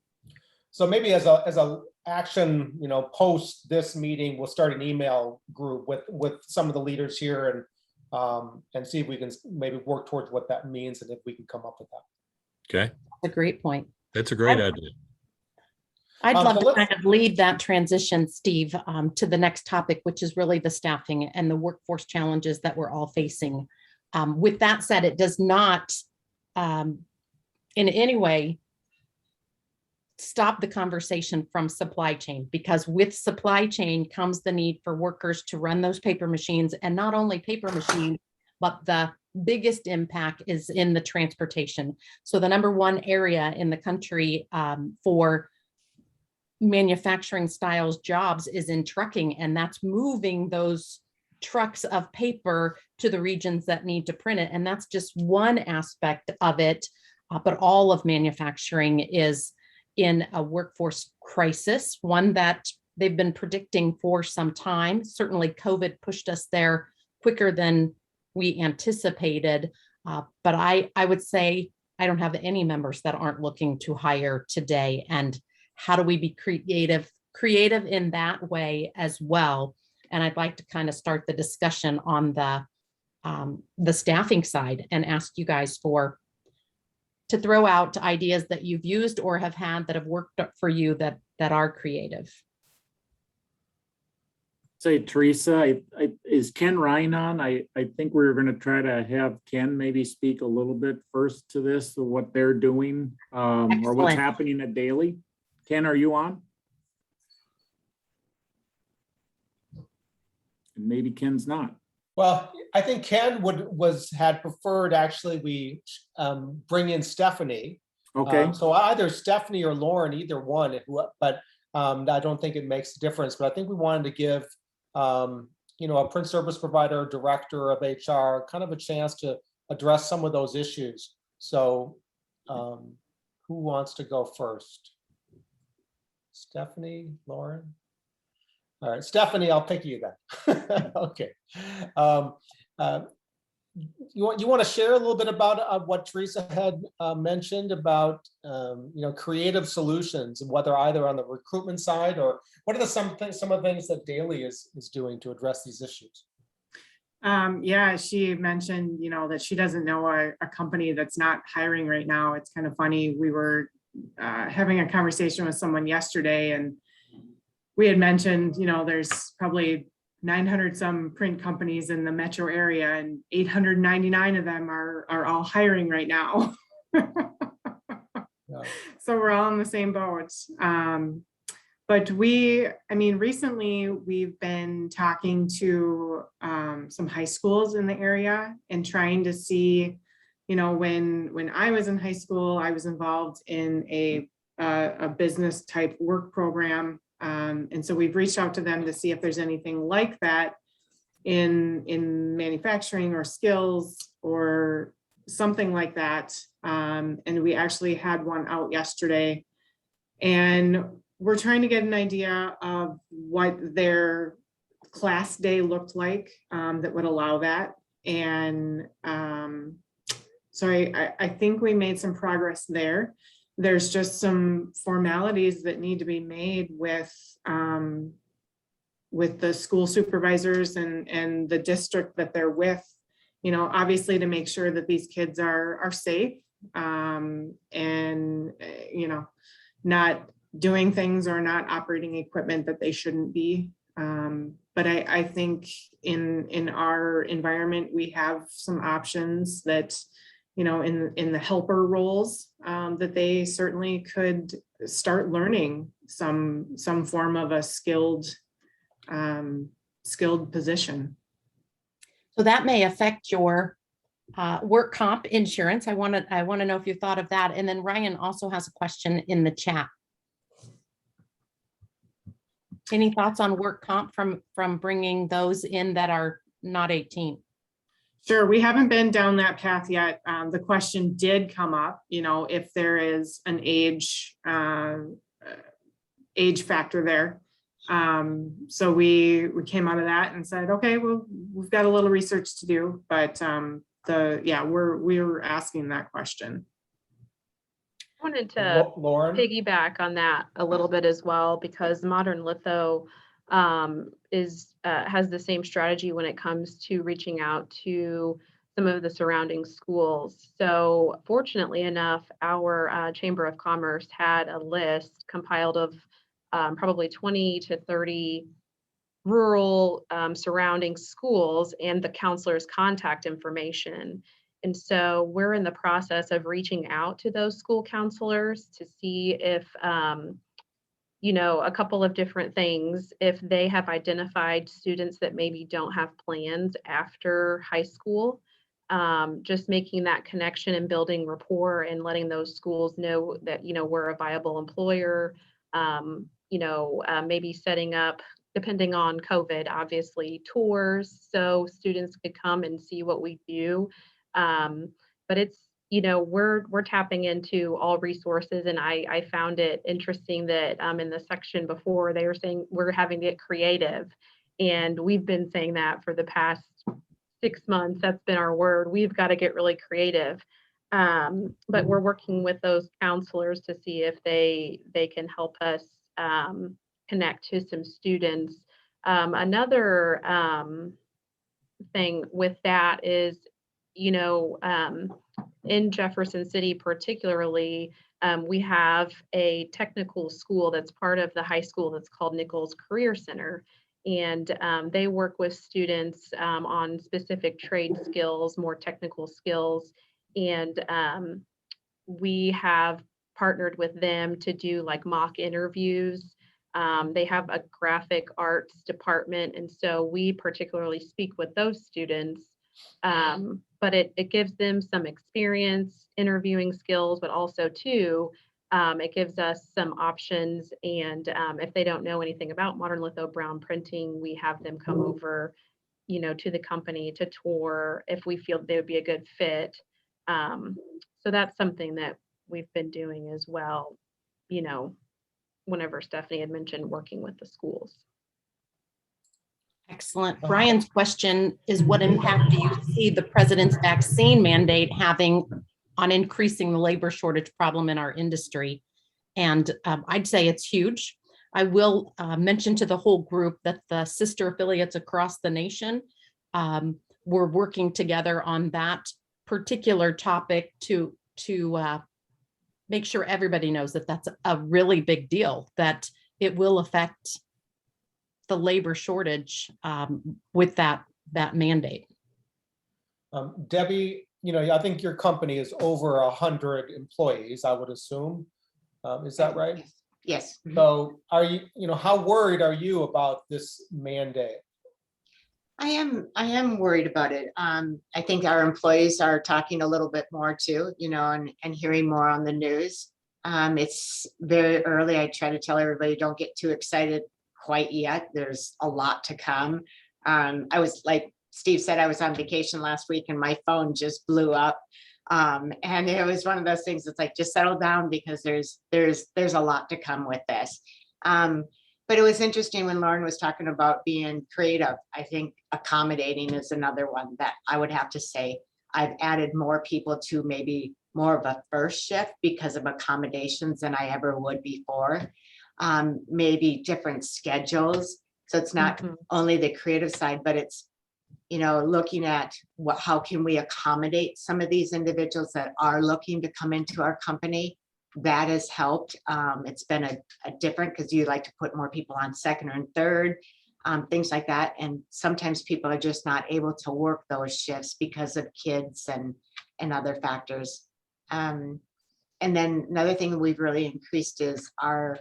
So maybe as a action, you know, post this meeting, we'll start an email group with some of the leaders here, and see if we can maybe work towards what that means and if we can come up with that. Okay. That's a great point. That's a great idea. I'd love to kind of lead that transition, Steve, to the next topic, which is really the staffing and the workforce challenges that we're all facing. With that said, it does not in any way stop the conversation from supply chain, because with supply chain comes the need for workers to run those paper machines, and not only paper machines, but the biggest impact is in the transportation. So the number one area in the country for manufacturing styles jobs is in trucking, and that's moving those trucks of paper to the regions that need to print it. And that's just one aspect of it, but all of manufacturing is in a workforce crisis, one that they've been predicting for some time. Certainly COVID pushed us there quicker than we anticipated, but I would say I don't have any members that aren't looking to hire today. And how do we be creative in that way as well? And I'd like to kind of start the discussion on the staffing side and ask you guys to throw out ideas that you've used or have had that have worked for you that are creative. Say, Teresa, is Ken Ryan on? I think we're going to try to have Ken maybe speak a little bit first to this, of what they're doing, or what's happening at Daily. Ken, are you on? And maybe Ken's not. Well, I think Ken had preferred, actually, we bring in Stephanie. Okay. So either Stephanie or Lauren, either one, but I don't think it makes a difference. But I think we wanted to give you know, a print service provider, director of HR, kind of a chance to address some of those issues. So who wants to go first? Stephanie, Lauren? All right, Stephanie, I'll pick you then. Okay. You want to share a little bit about what Teresa had mentioned about you know, creative solutions, and whether either on the recruitment side, or what are some of the things that Daily is doing to address these issues? Yeah, she mentioned, you know, that she doesn't know a company that's not hiring right now. It's kind of funny. We were having a conversation with someone yesterday, and we had mentioned, you know, there's probably 900 some print companies in the metro area, and 899 of them are all hiring right now. Yeah. So we're all in the same boat. But recently we've been talking to some high schools in the area and trying to see, you know, when I was in high school, I was involved in a business type work program. And so we've reached out to them to see if there's anything like that in manufacturing or skills or something like that. And we actually had one out yesterday. And we're trying to get an idea of what their class day looked like that would allow that. And so I think we made some progress there. There's just some formalities that need to be made with the school supervisors and the district that they're with, you know, obviously to make sure that these kids are safe and, you know, not doing things or not operating equipment that they shouldn't be. But I think in our environment, we have some options that, you know, in the helper roles that they certainly could start learning some form of a skilled position. So that may affect your work comp insurance. I want to know if you thought of that. And then Ryan also has a question in the chat. Any thoughts on work comp from bringing those in that are not 18? Sure, we haven't been down that path yet. The question did come up, you know, if there is an age factor there. So we came out of that and said, okay, well, we've got a little research to do, but we're asking that question. I wanted to Lauren? piggyback on that a little bit as well, because Modern Litho has the same strategy when it comes to reaching out to some of the surrounding schools. So fortunately enough, our Chamber of Commerce had a list compiled of probably 20 to 30 rural surrounding schools and the counselor's contact information. And so we're in the process of reaching out to those school counselors to see if, you know, a couple of different things, if they have identified students that maybe don't have plans after high school, just making that connection and building rapport and letting those schools know that, you know, we're a viable employer, you know, maybe setting up, depending on COVID, obviously, tours so students could come and see what we do. But it's, you know, we're tapping into all resources, and I found it interesting that in the section before they were saying we're having to get creative, and we've been saying that for the past 6 months. That's been our word. We've got to get really creative. But we're working with those counselors to see if they can help us connect to some students. Another thing with that is, you know, in Jefferson City particularly, we have a technical school that's part of the high school that's called Nichols Career Center. And they work with students on specific trade skills, more technical skills. And we have partnered with them to do like mock interviews. They have a graphic arts department. And so we particularly speak with those students. But it gives them some experience, interviewing skills, but also too, it gives us some options. And if they don't know anything about Modern Litho Brown printing, we have them come over, you know, to the company to tour if we feel they would be a good fit. So that's something that we've been doing as well, you know, whenever Stephanie had mentioned working with the schools. Excellent. Brian's question is, what impact do you see the president's vaccine mandate having on increasing the labor shortage problem in our industry? And I'd say it's huge. I will mention to the whole group that the sister affiliates across the nation were working together on that particular topic to make sure everybody knows that that's a really big deal, that it will affect the labor shortage with that mandate. Debbie, you know, I think your company is over 100 employees, I would assume. Is that right? Yes. So are you, you know, how worried are you about this mandate? I am worried about it. I think our employees are talking a little bit more too, you know, and hearing more on the news. It's very early. I try to tell everybody, don't get too excited quite yet. There's a lot to come. I was, like Steve said, I was on vacation last week and my phone just blew up And it was one of those things that's like, just settle down because there's a lot to come with this. But it was interesting when Lauren was talking about being creative. I think accommodating is another one that I would have to say I've added more people to maybe more of a first shift because of accommodations than I ever would before. Maybe different schedules. So it's not only the creative side, but it's, you know, looking at how can we accommodate some of these individuals that are looking to come into our company. That has helped. It's been a different, because you like to put more people on second and third, things like that. And sometimes people are just not able to work those shifts because of kids and other factors. And then another thing we've really increased is our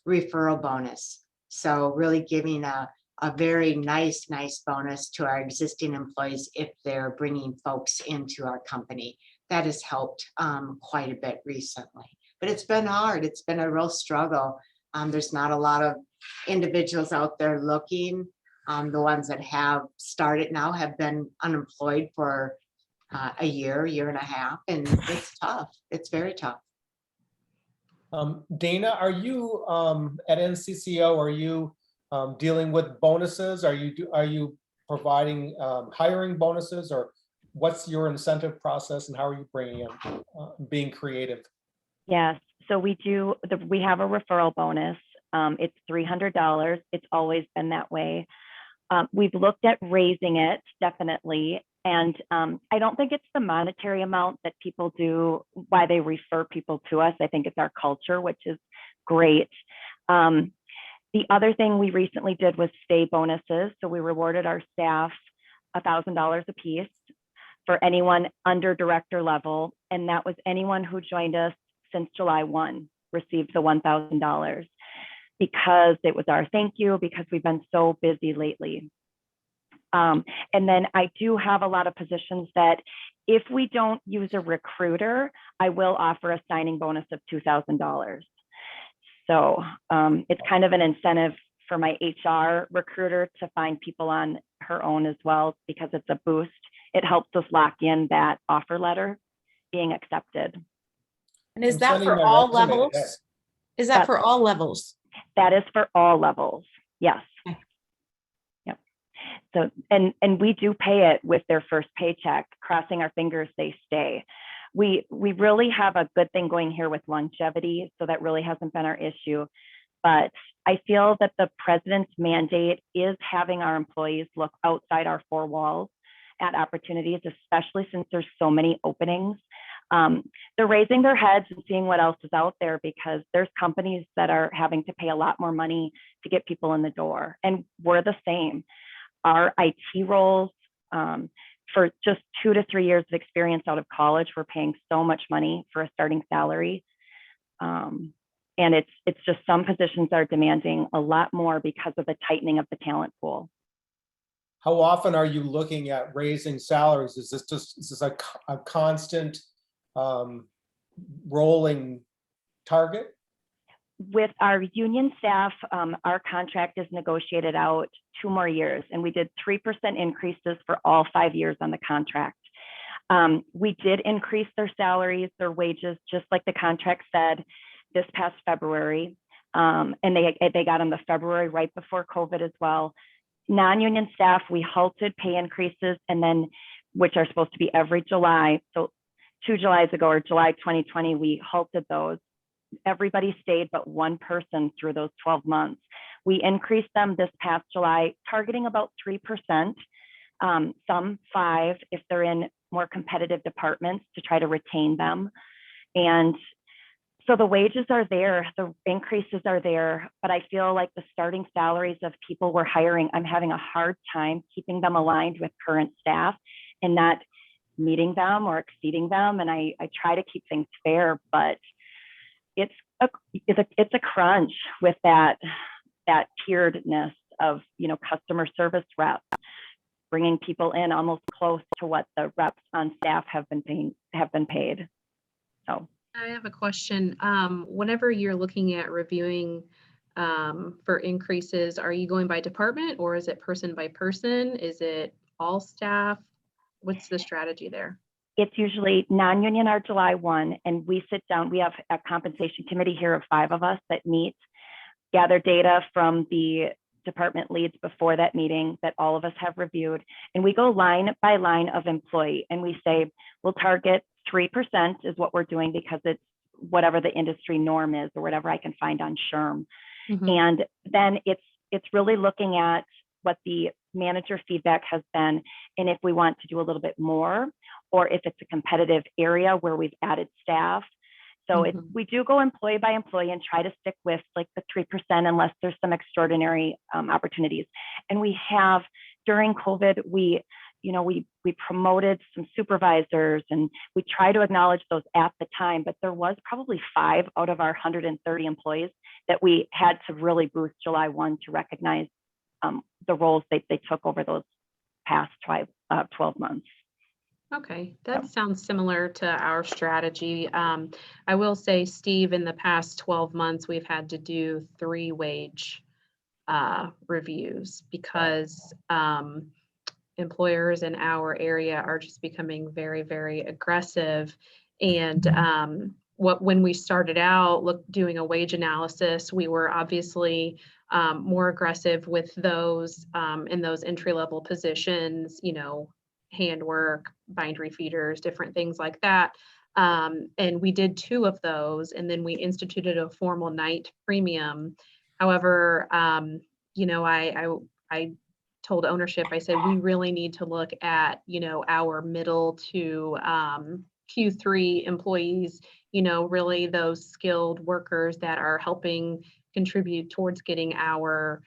referral bonus. So really giving a very nice bonus to our existing employees if they're bringing folks into our company. That has helped quite a bit recently, but it's been hard. It's been a real struggle. There's not a lot of individuals out there looking. The ones that have started now have been unemployed for a year and a half, and it's tough. It's very tough. Dana, are you at NCCO? Are you dealing with bonuses? Are you providing hiring bonuses, or what's your incentive process, and how are you bringing in being creative? Yes, so we have a referral bonus. It's $300. It's always been that way. We've looked at raising it, definitely. And I don't think it's the monetary amount that people do, why they refer people to us. I think it's our culture, which is great. The other thing we recently did was stay bonuses. So we rewarded our staff $1,000 a piece for anyone under director level. And that was anyone who joined us since July 1 received the $1,000, because it was our thank you, because we've been so busy lately. And then I do have a lot of positions that if we don't use a recruiter, I will offer a signing bonus of $2,000. So it's kind of an incentive for my HR recruiter to find people on her own as well, because it's a boost. It helps us lock in that offer letter being accepted. And is that for all levels? Is that for all levels? That is for all levels. Yes. Okay. Yep. So, and we do pay it with their first paycheck, crossing our fingers they stay. We really have a good thing going here with longevity, so that really hasn't been our issue. But I feel that the president's mandate is having our employees look outside our four walls at opportunities, especially since there's so many openings. They're raising their heads and seeing what else is out there, because there's companies that are having to pay a lot more money to get people in the door. And we're the same. Our IT roles, for just 2 to 3 years of experience out of college, we're paying so much money for a starting salary. And it's just some positions are demanding a lot more because of the tightening of the talent pool. How often are you looking at raising salaries? Is this a constant rolling target? With our union staff, our contract is negotiated out 2 more years, and we did 3% increases for all 5 years on the contract. We did increase their salaries, their wages, just like the contract said, this past February. And they got them the February right before COVID as well. Non-union staff, we halted pay increases, and then, which are supposed to be every July. So 2 Julys ago, or July 2020, we halted those. Everybody stayed but one person through those 12 months. We increased them this past July, targeting about 3%, some 5% if they're in more competitive departments, to try to retain them. And so the wages are there, the increases are there, but I feel like the starting salaries of people we're hiring, I'm having a hard time keeping them aligned with current staff and not meeting them or exceeding them. And I try to keep things fair, but it's a crunch with that tieredness of, customer service reps, bringing people in almost close to what the reps on staff have been paid. So I have a question. Whenever you're looking at reviewing for increases, are you going by department, or is it person by person? Is it all staff? What's the strategy there? It's usually non-union are July 1, and we sit down. We have a compensation committee here of 5 of us that meet, gather data from the department leads before that meeting that all of us have reviewed. And we go line by line of employee, and we say, we'll target 3% is what we're doing because it's whatever the industry norm is or whatever I can find on SHRM. And then it's really looking at what the manager feedback has been, and if we want to do a little bit more, or if it's a competitive area where we've added staff. So we do go employee by employee and try to stick with like the 3% unless there's some extraordinary opportunities. And we have, during COVID, we promoted some supervisors, and we try to acknowledge those at the time, but there was probably 5 out of our 130 employees that we had to really boost July 1 to recognize the roles they took over those past 12 months. Okay, that sounds similar to our strategy. I will say, Steve, in the past 12 months, we've had to do 3 wage reviews because employers in our area are just becoming very, very aggressive. And when we started out doing a wage analysis, we were obviously more aggressive with those in those entry-level positions, handwork, bindery feeders, different things like that. And we did 2 of those, and then we instituted a formal night premium. However, I told ownership, I said, we really need to look at, our middle to Q3 employees, really those skilled workers that are helping contribute towards getting our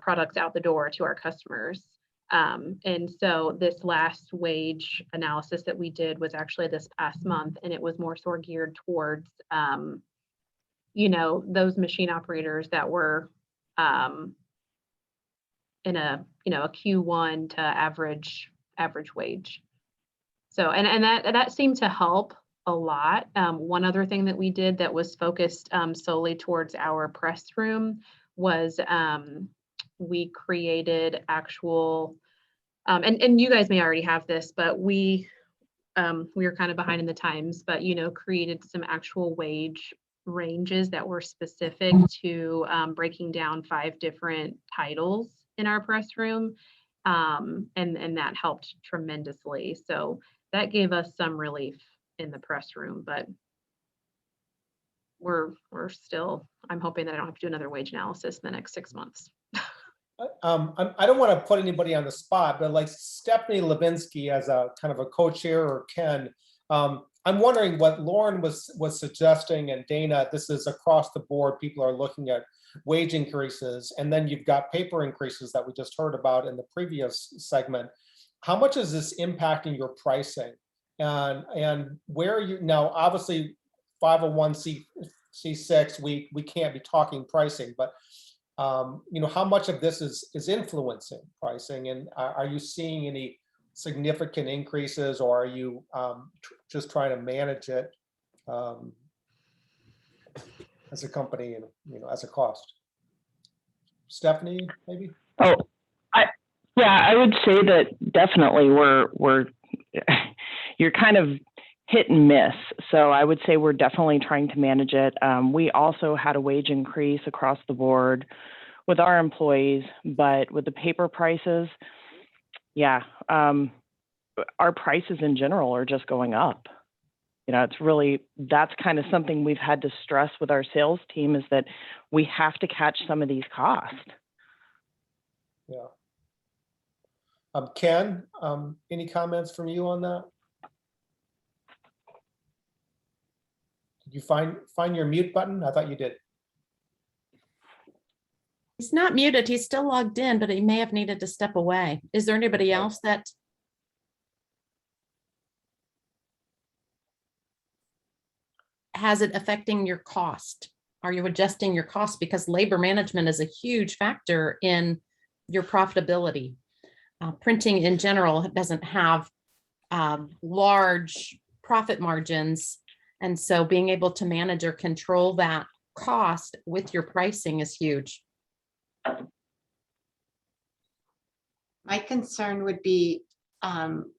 products out the door to our customers. And so this last wage analysis that we did was actually this past month, and it was more so geared towards, those machine operators that were in a Q1 to average wage. So, and that seemed to help a lot. One other thing that we did that was focused solely towards our press room was we created actual, and you guys may already have this, but we were kind of behind in the times, but created some actual wage ranges that were specific to breaking down 5 different titles in our press room, and that helped tremendously. So that gave us some relief in the press room, but we're still, I'm hoping that I don't have to do another wage analysis in the next 6 months. I don't want to put anybody on the spot, but like Stephanie Levinsky as a kind of a co-chair, or Ken, I'm wondering what Lauren was suggesting, and Dana, this is across the board. People are looking at wage increases, and then you've got paper increases that we just heard about in the previous segment. How much is this impacting your pricing? And where are you now? Obviously, 501c6, we can't be talking pricing, but how much of this is influencing pricing, and are you seeing any significant increases, or are you just trying to manage it as a company and as a cost? Stephanie, maybe? I would say that definitely we're you're kind of hit and miss. So I would say we're definitely trying to manage it. We also had a wage increase across the board with our employees, but with the paper prices, our prices in general are just going up. That's kind of something we've had to stress with our sales team, is that we have to catch some of these costs. Yeah. Ken, any comments from you on that? Did you find your mute button? I thought you did. He's not muted. He's still logged in, but he may have needed to step away. Is there anybody else that? Has it affecting your cost? Are you adjusting your cost? Because labor management is a huge factor in your profitability. Printing in general doesn't have large profit margins. And so being able to manage or control that cost with your pricing is huge. My concern would be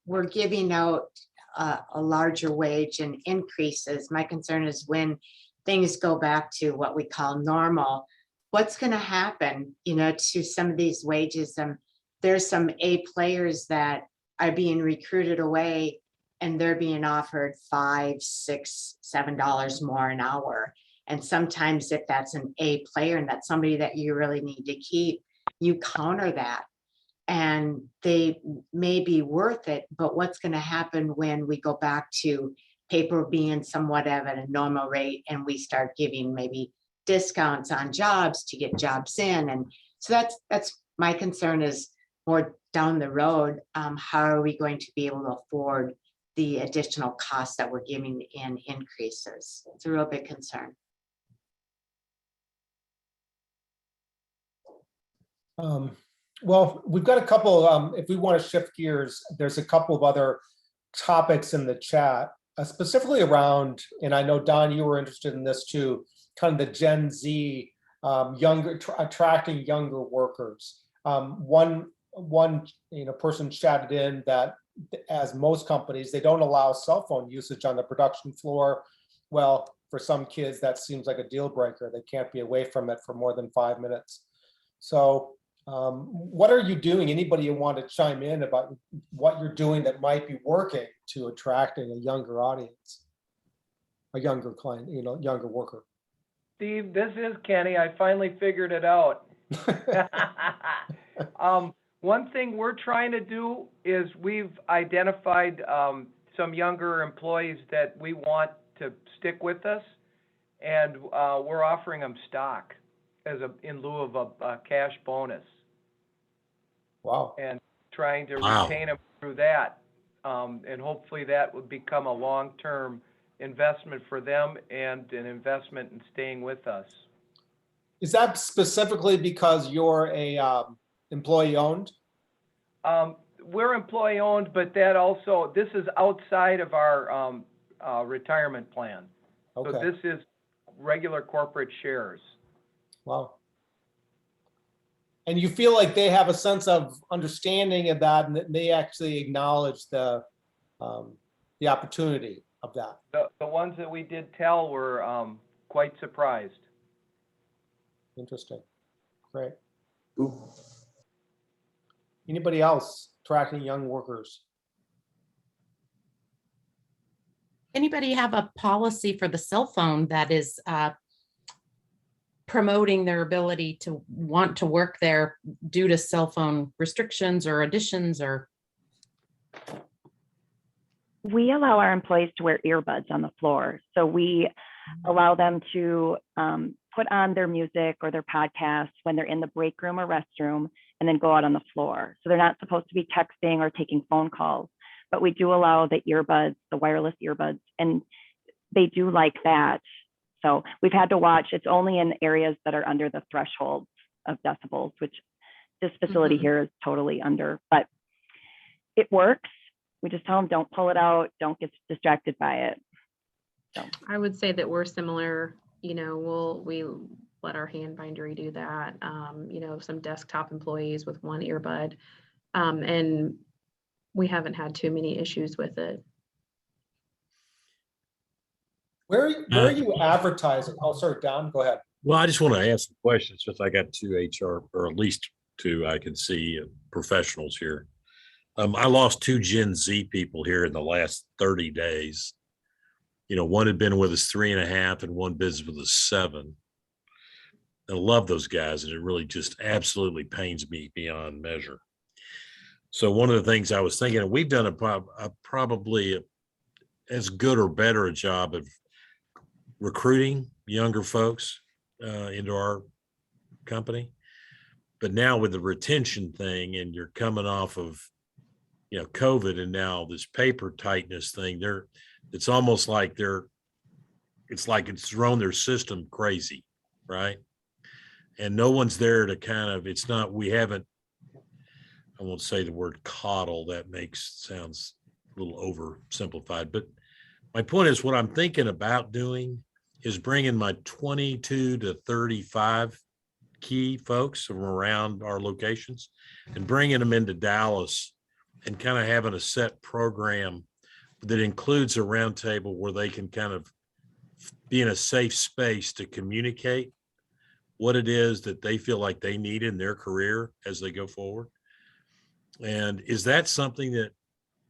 we're giving out a larger wage and increases. My concern is when things go back to what we call normal, what's going to happen, to some of these wages? There's some A players that are being recruited away and they're being offered $5, $6, $7 more an hour. And sometimes if that's an A player and that's somebody that you really need to keep, you counter that. And they may be worth it, but what's going to happen when we go back to paper being somewhat at a normal rate and we start giving maybe discounts on jobs to get jobs in? And so that's my concern, is more down the road. How are we going to be able to afford the additional costs that we're giving in increases? It's a real big concern. Well, we've got a couple, if we want to shift gears, there's a couple of other topics in the chat, specifically around, and I know, Don, you were interested in this too, kind of the Gen Z, attracting younger workers. One person chatted in that, as most companies, they don't allow cell phone usage on the production floor. Well, for some kids, that seems like a deal breaker. They can't be away from it for more than 5 minutes. So what are you doing? Anybody you want to chime in about what you're doing that might be working to attracting a younger audience, a younger client, younger worker? Steve, this is Kenny. I finally figured it out. One thing we're trying to do is we've identified some younger employees that we want to stick with us, and we're offering them stock in lieu of a cash bonus. Wow. And trying to retain them through that. And hopefully that would become a long-term investment for them and an investment in staying with us. Is that specifically because you're a employee owned? We're employee owned, but that also, this is outside of our retirement plan. Okay. So this is regular corporate shares. Wow. And you feel like they have a sense of understanding of that, and that they actually acknowledge the opportunity of that. The ones that we did tell were quite surprised. Interesting. Great. Ooh. Anybody else tracking young workers? Anybody have a policy for the cell phone that is promoting their ability to want to work there due to cell phone restrictions or additions? Or we allow our employees to wear earbuds on the floor. So we allow them to put on their music or their podcasts when they're in the break room or restroom, and then go out on the floor. So they're not supposed to be texting or taking phone calls, but we do allow the earbuds, the wireless earbuds, and they do like that. So we've had to watch, it's only in areas that are under the threshold of decibels, which this facility here is totally under, but it works. We just tell them, don't pull it out, don't get distracted by it. So I would say that we're similar, we let our hand bindery do that, some desktop employees with one earbud, and we haven't had too many issues with it. Where are you advertising? Oh, sorry, Don, go ahead. Well, I just want to ask a question since I got two HR, or at least two I can see professionals here. I lost 2 Gen Z people here in the last 30 days. One had been with us 3.5 and one business with us 7. I love those guys, and it really just absolutely pains me beyond measure. So one of the things I was thinking, and we've done probably as good or better a job of recruiting younger folks into our company. But now with the retention thing, and you're coming off of, COVID, and now this paper tightness thing, it's almost like it's thrown their system crazy, right? And no one's there to I won't say the word coddle, that sounds a little oversimplified, but my point is, what I'm thinking about doing is bringing my 22 to 35 key folks from around our locations and bringing them into Dallas and kind of having a set program that includes a roundtable where they can kind of be in a safe space to communicate what it is that they feel like they need in their career as they go forward. And is that something that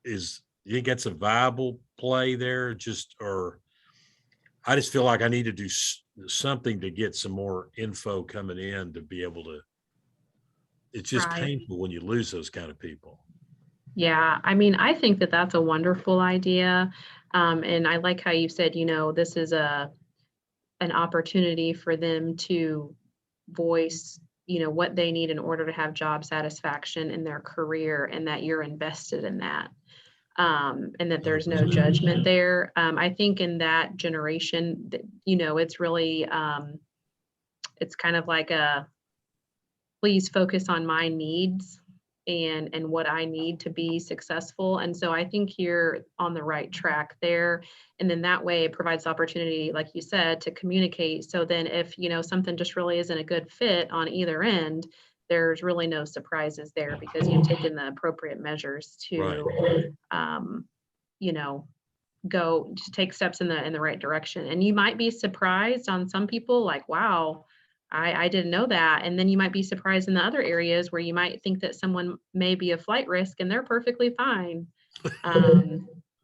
is, you think that's a viable play there? Or I just feel like I need to do something to get some more info coming in to be able to, it's just Right. painful when you lose those kind of people. Yeah, I mean, I think that that's a wonderful idea. And I like how you said, this is an opportunity for them to voice, what they need in order to have job satisfaction in their career, and that you're invested in that. And that there's no judgment there. I think in that generation, it's really, it's kind of like please focus on my needs and what I need to be successful. And so I think you're on the right track there. And then that way it provides opportunity, like you said, to communicate. So then if, something just really isn't a good fit on either end, there's really no surprises there because you've taken the appropriate measures to, go to take steps in the right direction. And you might be surprised on some people, like, wow, I didn't know that. And then you might be surprised in the other areas where you might think that someone may be a flight risk and they're perfectly fine.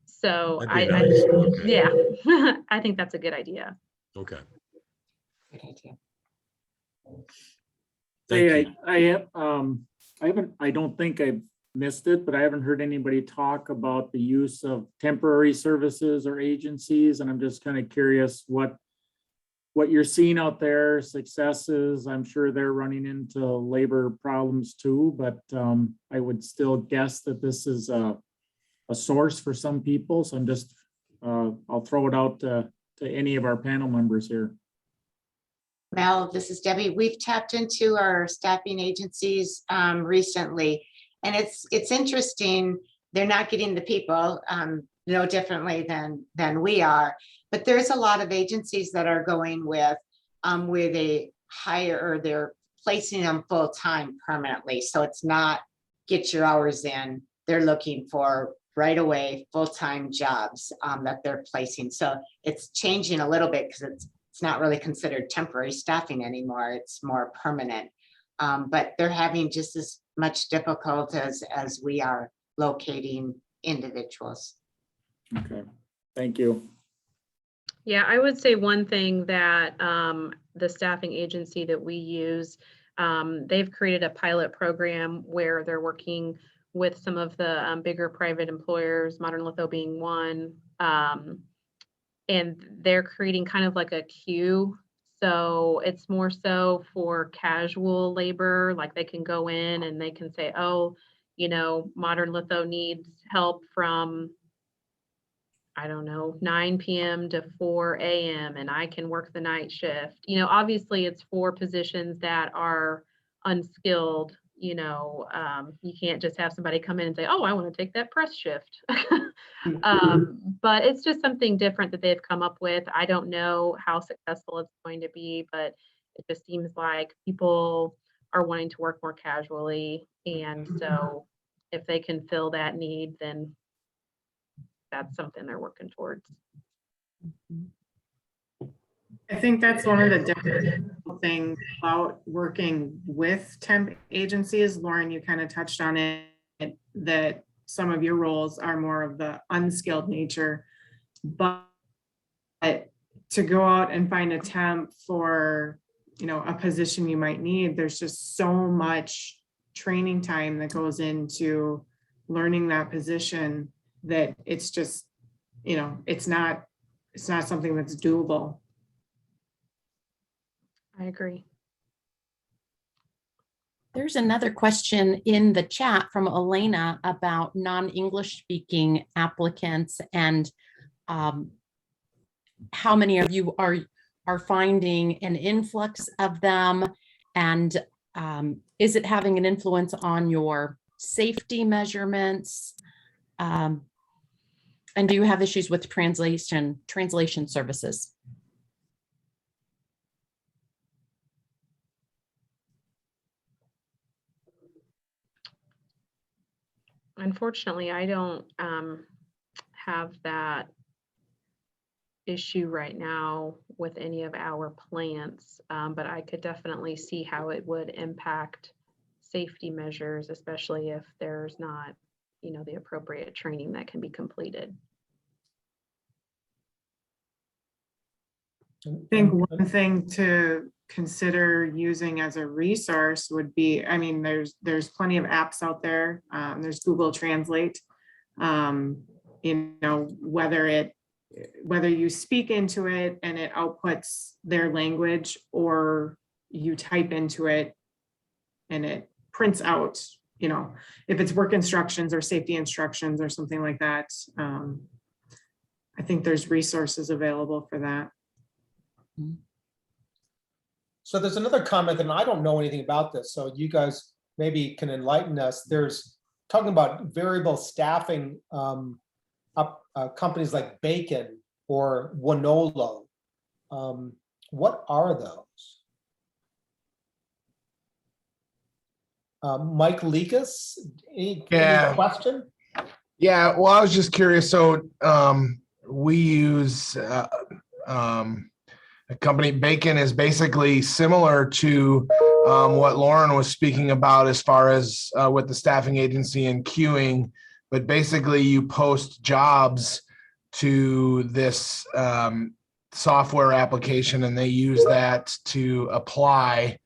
So That'd be nice. Okay. yeah, I think that's a good idea. Okay. Good idea. Thank you. I don't think I've missed it, but I haven't heard anybody talk about the use of temporary services or agencies. And I'm just kind of curious what you're seeing out there, successes. I'm sure they're running into labor problems too, but I would still guess that this is a source for some people. So I'm just, I'll throw it out to any of our panel members here. Mel, this is Debbie. We've tapped into our staffing agencies recently, and it's interesting. They're not getting the people no differently than we are, but there's a lot of agencies that are going with where they hire or they're placing them full time permanently. So it's not get your hours in. They're looking for right away full-time jobs that they're placing. So it's changing a little bit because it's not really considered temporary staffing anymore. It's more permanent. But they're having just as much difficulty as we are locating individuals. Okay, thank you. Yeah, I would say one thing that the staffing agency that we use, they've created a pilot program where they're working with some of the bigger private employers, Modern Litho being one, and they're creating kind of like a queue. So it's more so for casual labor, like they can go in and they can say, oh, Modern Litho needs help from, I don't know, 9 p.m. to 4 a.m. and I can work the night shift. Obviously it's for positions that are unskilled. You can't just have somebody come in and say, oh, I want to take that press shift. But it's just something different that they've come up with. I don't know how successful it's going to be, but it just seems like people are wanting to work more casually. And so if they can fill that need, then that's something they're working towards. I think that's one of the difficult things about working with temp agencies. Lauren, you kind of touched on it, that some of your roles are more of the unskilled nature, but to go out and find a temp for, a position you might need, there's just so much training time that goes into learning that position that it's just, it's not something that's doable. I agree. There's another question in the chat from Elena about non-English speaking applicants and how many of you are finding an influx of them, and is it having an influence on your safety measurements? And do you have issues with translation services? Unfortunately, I don't have that issue right now with any of our plants, but I could definitely see how it would impact safety measures, especially if there's not, the appropriate training that can be completed. I think one thing to consider using as a resource would be, I mean, there's plenty of apps out there. There's Google Translate. Whether you speak into it and it outputs their language, or you type into it and it prints out, if it's work instructions or safety instructions or something like that. I think there's resources available for that. So there's another comment, and I don't know anything about this, so you guys maybe can enlighten us. There's talking about variable staffing, companies like Bacon or Winolo. What are those? Mike Lekas, any question? Yeah, well, I was just curious. So we use a company, Bacon is basically similar to what Lauren was speaking about as far as with the staffing agency and queuing, but basically you post jobs to this software application and they use that to apply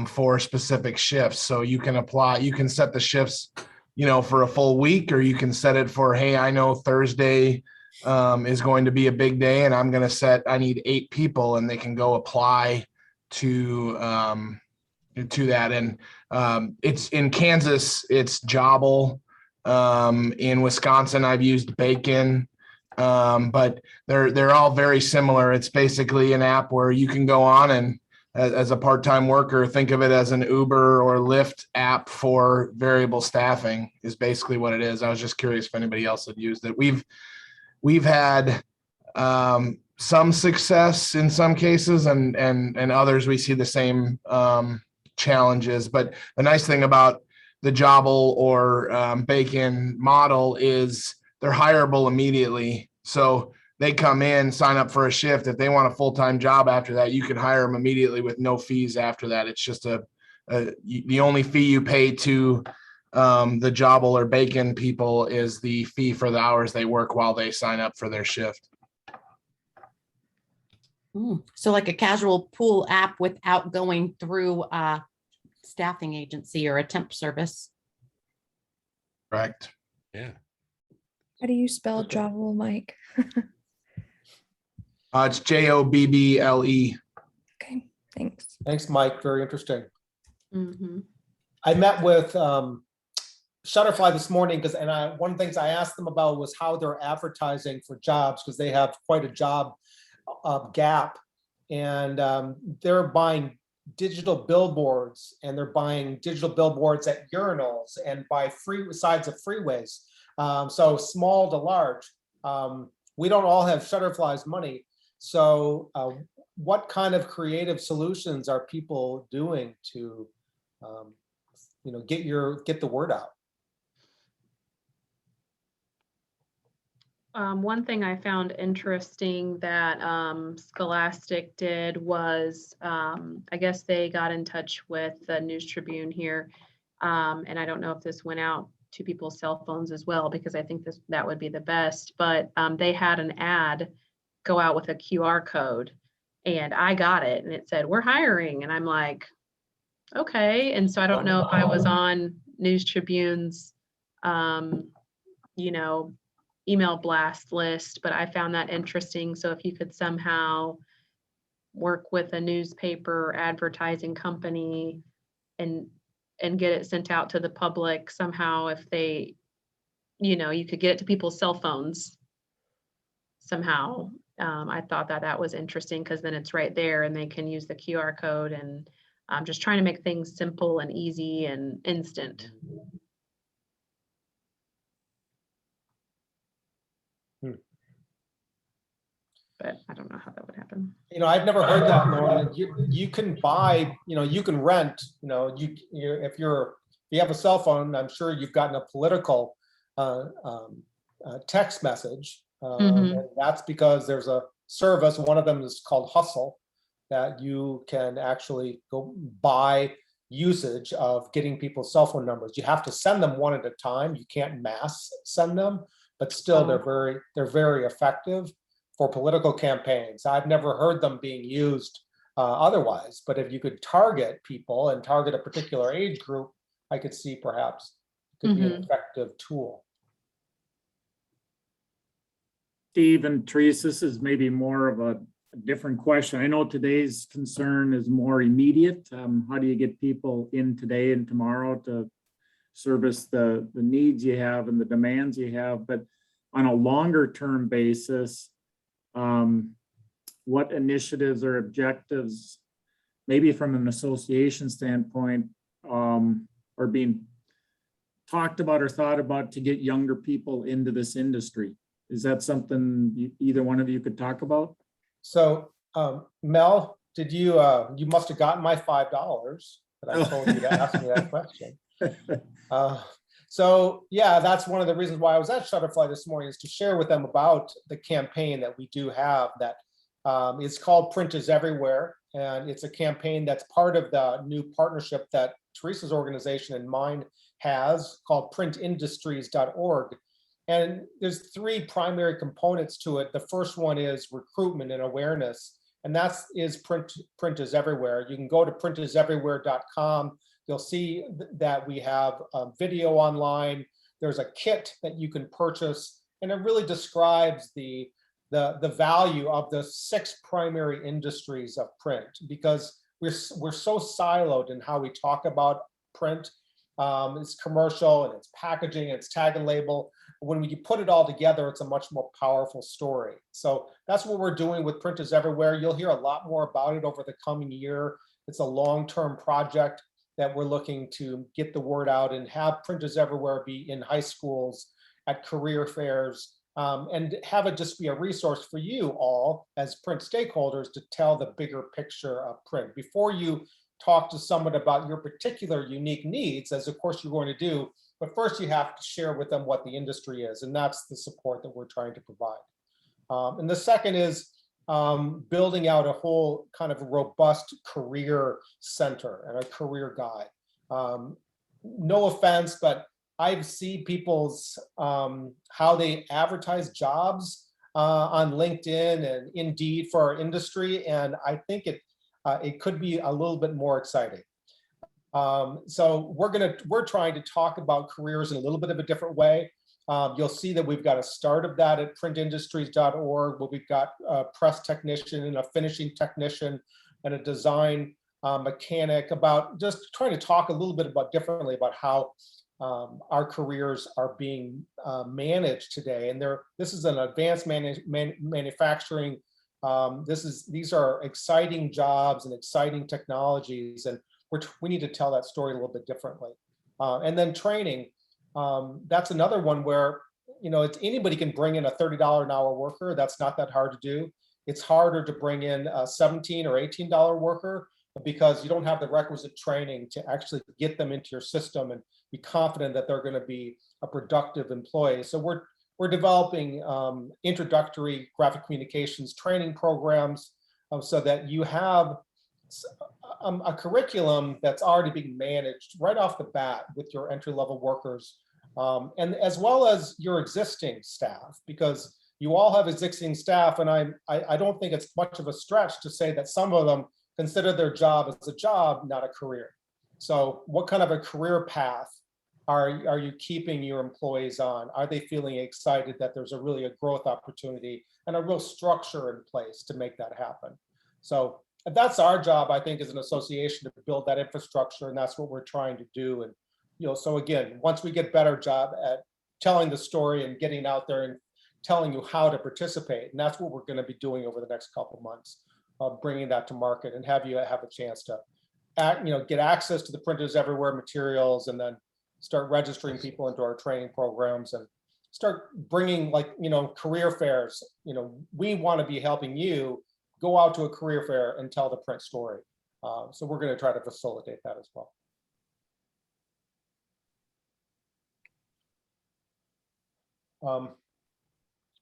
for specific shifts. So you can apply, you can set the shifts, for a full week, or you can set it for, hey, I know Thursday is going to be a big day and I'm going to I need 8 people, and they can go apply to that. And it's in Kansas, it's Jobble. In Wisconsin, I've used Bacon. But they're all very similar. It's basically an app where you can go on and as a part-time worker, think of it as an Uber or Lyft app for variable staffing is basically what it is. I was just curious if anybody else had used it. We've had some success in some cases, and others we see the same challenges. But the nice thing about the Jobble or Bacon model is they're hireable immediately. So they come in, sign up for a shift. If they want a full-time job after that, you can hire them immediately with no fees after that. It's just the only fee you pay to the Jobble or Bacon people is the fee for the hours they work while they sign up for their shift. So like a casual pool app without going through a staffing agency or a temp service. Correct. Yeah. How do you spell Jobble, Mike? It's Jobble. Okay, thanks. Thanks, Mike. Very interesting. Mm-hmm. I met with Shutterfly this morning one of the things I asked them about was how they're advertising for jobs, because they have quite a job gap, and they're buying digital billboards, and they're buying digital billboards at urinals and by sides of freeways. So small to large. We don't all have Shutterfly's money. So what kind of creative solutions are people doing to get the word out? One thing I found interesting that Scholastic did was, I guess they got in touch with the News Tribune here, and I don't know if this went out to people's cell phones as well, because I think that would be the best, but they had an ad go out with a QR code, and I got it, and it said, "We're hiring," and I'm like, okay. And so I don't know if I was on News Tribune's, email blast list, but I found that interesting. So if you could somehow work with a newspaper advertising company and get it sent out to the public somehow, if they, you could get it to people's cell phones somehow. I thought that was interesting, because then it's right there and they can use the QR code, and just trying to make things simple and easy and instant. But I don't know how that would happen. I've never heard that, Lauren. You can buy, you can rent, if you have a cell phone, I'm sure you've gotten a political text message. Mhm. And that's because there's a service, one of them is called Hustle, that you can actually go buy usage of getting people's cell phone numbers. You have to send them one at a time. You can't mass send them, but still they're very effective for political campaigns. I've never heard them being used otherwise, but if you could target people and target a particular age group, I could see perhaps it could be an effective tool. Steve and Teresa, this is maybe more of a different question. I know today's concern is more immediate. How do you get people in today and tomorrow to service the needs you have and the demands you have? But on a longer term basis, what initiatives or objectives, maybe from an association standpoint, are being talked about or thought about to get younger people into this industry? Is that something either one of you could talk about? So Mel, did you must have gotten my $5 that I told you to ask me that question. So yeah, that's one of the reasons why I was at Shutterfly this morning, is to share with them about the campaign that we do have that is called Print is Everywhere. And it's a campaign that's part of the new partnership that Teresa's organization and mine has called printindustries.org. And there's three primary components to it. The first one is recruitment and awareness, and that is Print is Everywhere. You can go to printiseverywhere.com. You'll see that we have video online. There's a kit that you can purchase, and it really describes the value of the 6 primary industries of print, because we're so siloed in how we talk about print. It's commercial and it's packaging, and it's tag and label. When you put it all together, it's a much more powerful story. So that's what we're doing with Print is Everywhere. You'll hear a lot more about it over the coming year. It's a long-term project that we're looking to get the word out and have Print is Everywhere be in high schools, at career fairs, and have it just be a resource for you all as print stakeholders to tell the bigger picture of print. Before you talk to someone about your particular unique needs, as of course you're going to do, but first you have to share with them what the industry is, and that's the support that we're trying to provide. And the second is building out a whole kind of robust career center and a career guide. No offense, but I see people's how they advertise jobs on LinkedIn and Indeed for our industry, and I think it could be a little bit more exciting. So we're trying to talk about careers in a little bit of a different way. You'll see that we've got a start of that at printindustries.org, where we've got a press technician and a finishing technician and a design mechanic, about just trying to talk a little bit about differently about how our careers are being managed today. And this is an advanced manufacturing. These are exciting jobs and exciting technologies, and we need to tell that story a little bit differently. And then training, that's another one where, anybody can bring in a $30 an hour worker. That's not that hard to do. It's harder to bring in a $17 or $18 worker, because you don't have the requisite training to actually get them into your system and be confident that they're going to be a productive employee. So we're developing introductory graphic communications training programs so that you have a curriculum that's already being managed right off the bat with your entry-level workers, and as well as your existing staff, because you all have existing staff, and I don't think it's much of a stretch to say that some of them consider their job as a job, not a career. So what kind of a career path are you keeping your employees on? Are they feeling excited that there's really a growth opportunity and a real structure in place to make that happen? So that's our job, I think, as an association, to build that infrastructure, and that's what we're trying to do. And so again, once we get better job at telling the story and getting out there and telling you how to participate, and that's what we're going to be doing over the next couple of months, bringing that to market and have you have a chance to get access to the Print is Everywhere materials, and then start registering people into our training programs and start bringing career fairs. We want to be helping you go out to a career fair and tell the print story. So we're going to try to facilitate that as well.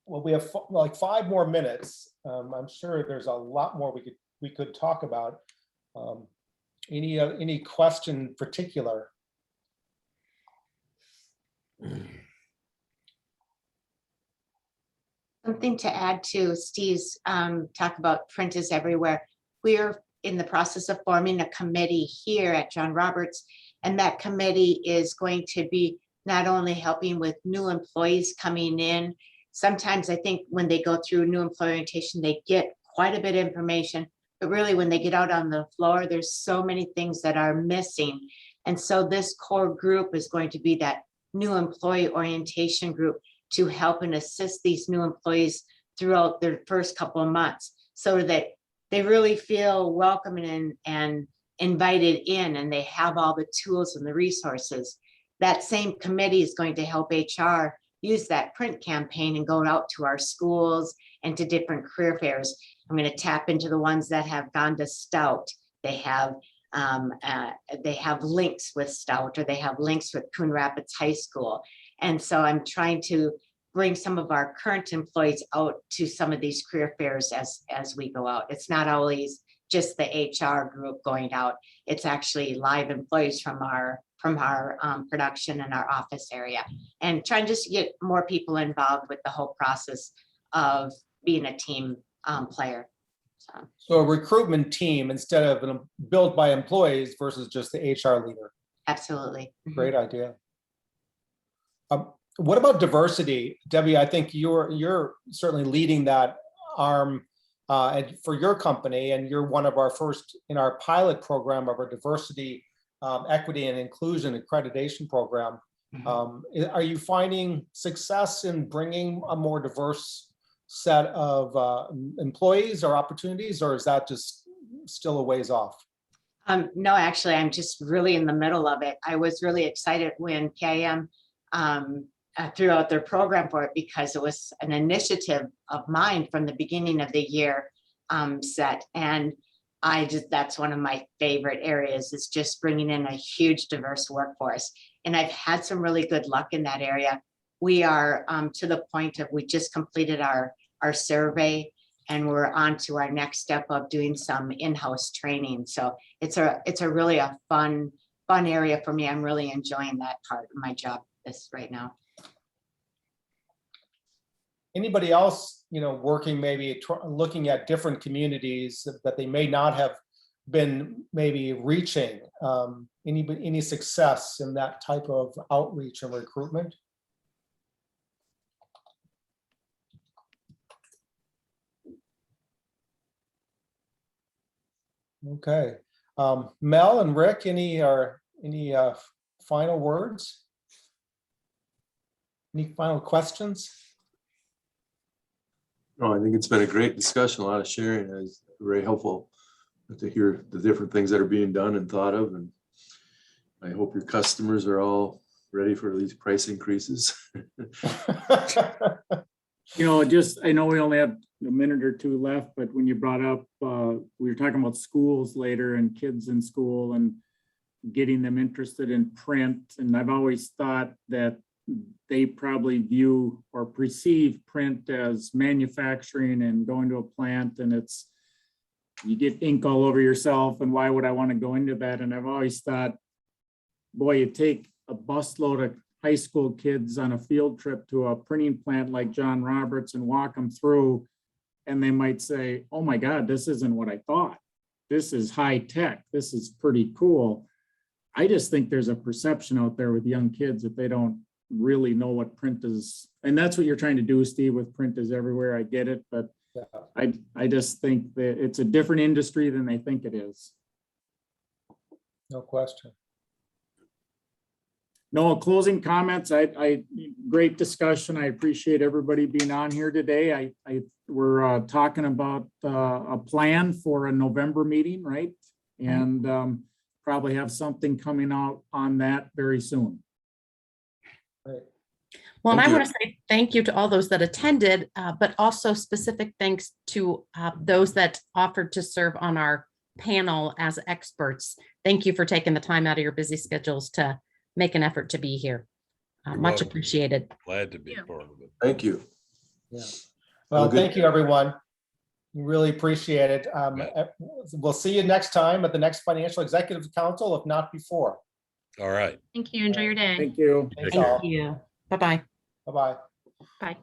well, we have like 5 more minutes. I'm sure there's a lot more we could talk about. Any question in particular? Something to add to Steve's talk about print is everywhere. We are in the process of forming a committee here at John Roberts, and that committee is going to be not only helping with new employees coming in. Sometimes I think when they go through new employee orientation, they get quite a bit of information, but really when they get out on the floor, there's so many things that are missing. And so this core group is going to be that new employee orientation group to help and assist these new employees throughout their first couple of months so that they really feel welcome and invited in, and they have all the tools and the resources. That same committee is going to help HR use that print campaign and go out to our schools and to different career fairs. I'm going to tap into the ones that have gone to Stout. They have links with Stout, or they have links with Coon Rapids High School. And so I'm trying to bring some of our current employees out to some of these career fairs as we go out. It's not always just the HR group going out. It's actually live employees from our production and our office area, and trying just to get more people involved with the whole process of being a team player. So a recruitment team instead of built by employees versus just the HR leader. Absolutely. Great idea. What about diversity? Debbie, I think you're certainly leading that arm for your company, and you're one of our first in our pilot program of our diversity, equity and inclusion accreditation program. Are you finding success in bringing a more diverse set of employees or opportunities, or is that just still a ways off? No, actually, I'm just really in the middle of it. I was really excited when PIM threw out their program for it, because it was an initiative of mine from the beginning of the year set. And that's one of my favorite areas, is just bringing in a huge diverse workforce. And I've had some really good luck in that area. We are to the point of, we just completed our survey, and we're on to our next step of doing some in-house training. So it's a really fun area for me. I'm really enjoying that part of my job right now. Anybody else, working maybe looking at different communities that they may not have been maybe reaching? Any success in that type of outreach and recruitment? Okay, Mel and Rick, any final words? Any final questions? No, I think it's been a great discussion, a lot of sharing. It's very helpful to hear the different things that are being done and thought of. And I hope your customers are all ready for these price increases. I know we only have a minute or two left, but when you brought up, we were talking about schools later and kids in school and getting them interested in print. And I've always thought that they probably view or perceive print as manufacturing and going to a plant, and you get ink all over yourself, and why would I want to go into that? And I've always thought, boy, you take a busload of high school kids on a field trip to a printing plant like John Roberts and walk them through, and they might say, oh my God, this isn't what I thought. This is high tech. This is pretty cool. I just think there's a perception out there with young kids that they don't really know what print is. And that's what you're trying to do, Steve, with print is everywhere. I get it, but yeah. I just think that it's a different industry than they think it is. No question. No closing comments. Great discussion. I appreciate everybody being on here today. We're talking about a plan for a November meeting, right? And probably have something coming out on that very soon. Well, and I want to say thank you to all those that attended, but also specific thanks to those that offered to serve on our panel as experts. Thank you for taking the time out of your busy schedules to make an effort to be here. Much appreciated. Glad to be part of it. Thank you. Well, good- thank you, everyone. We really appreciate it. We'll see you next time at the next Financial Executive Council, if not before. All right. Thank you. Enjoy your day. Thank you. Thanks Take care. all. Thank you. Bye-bye. Bye-bye. Bye.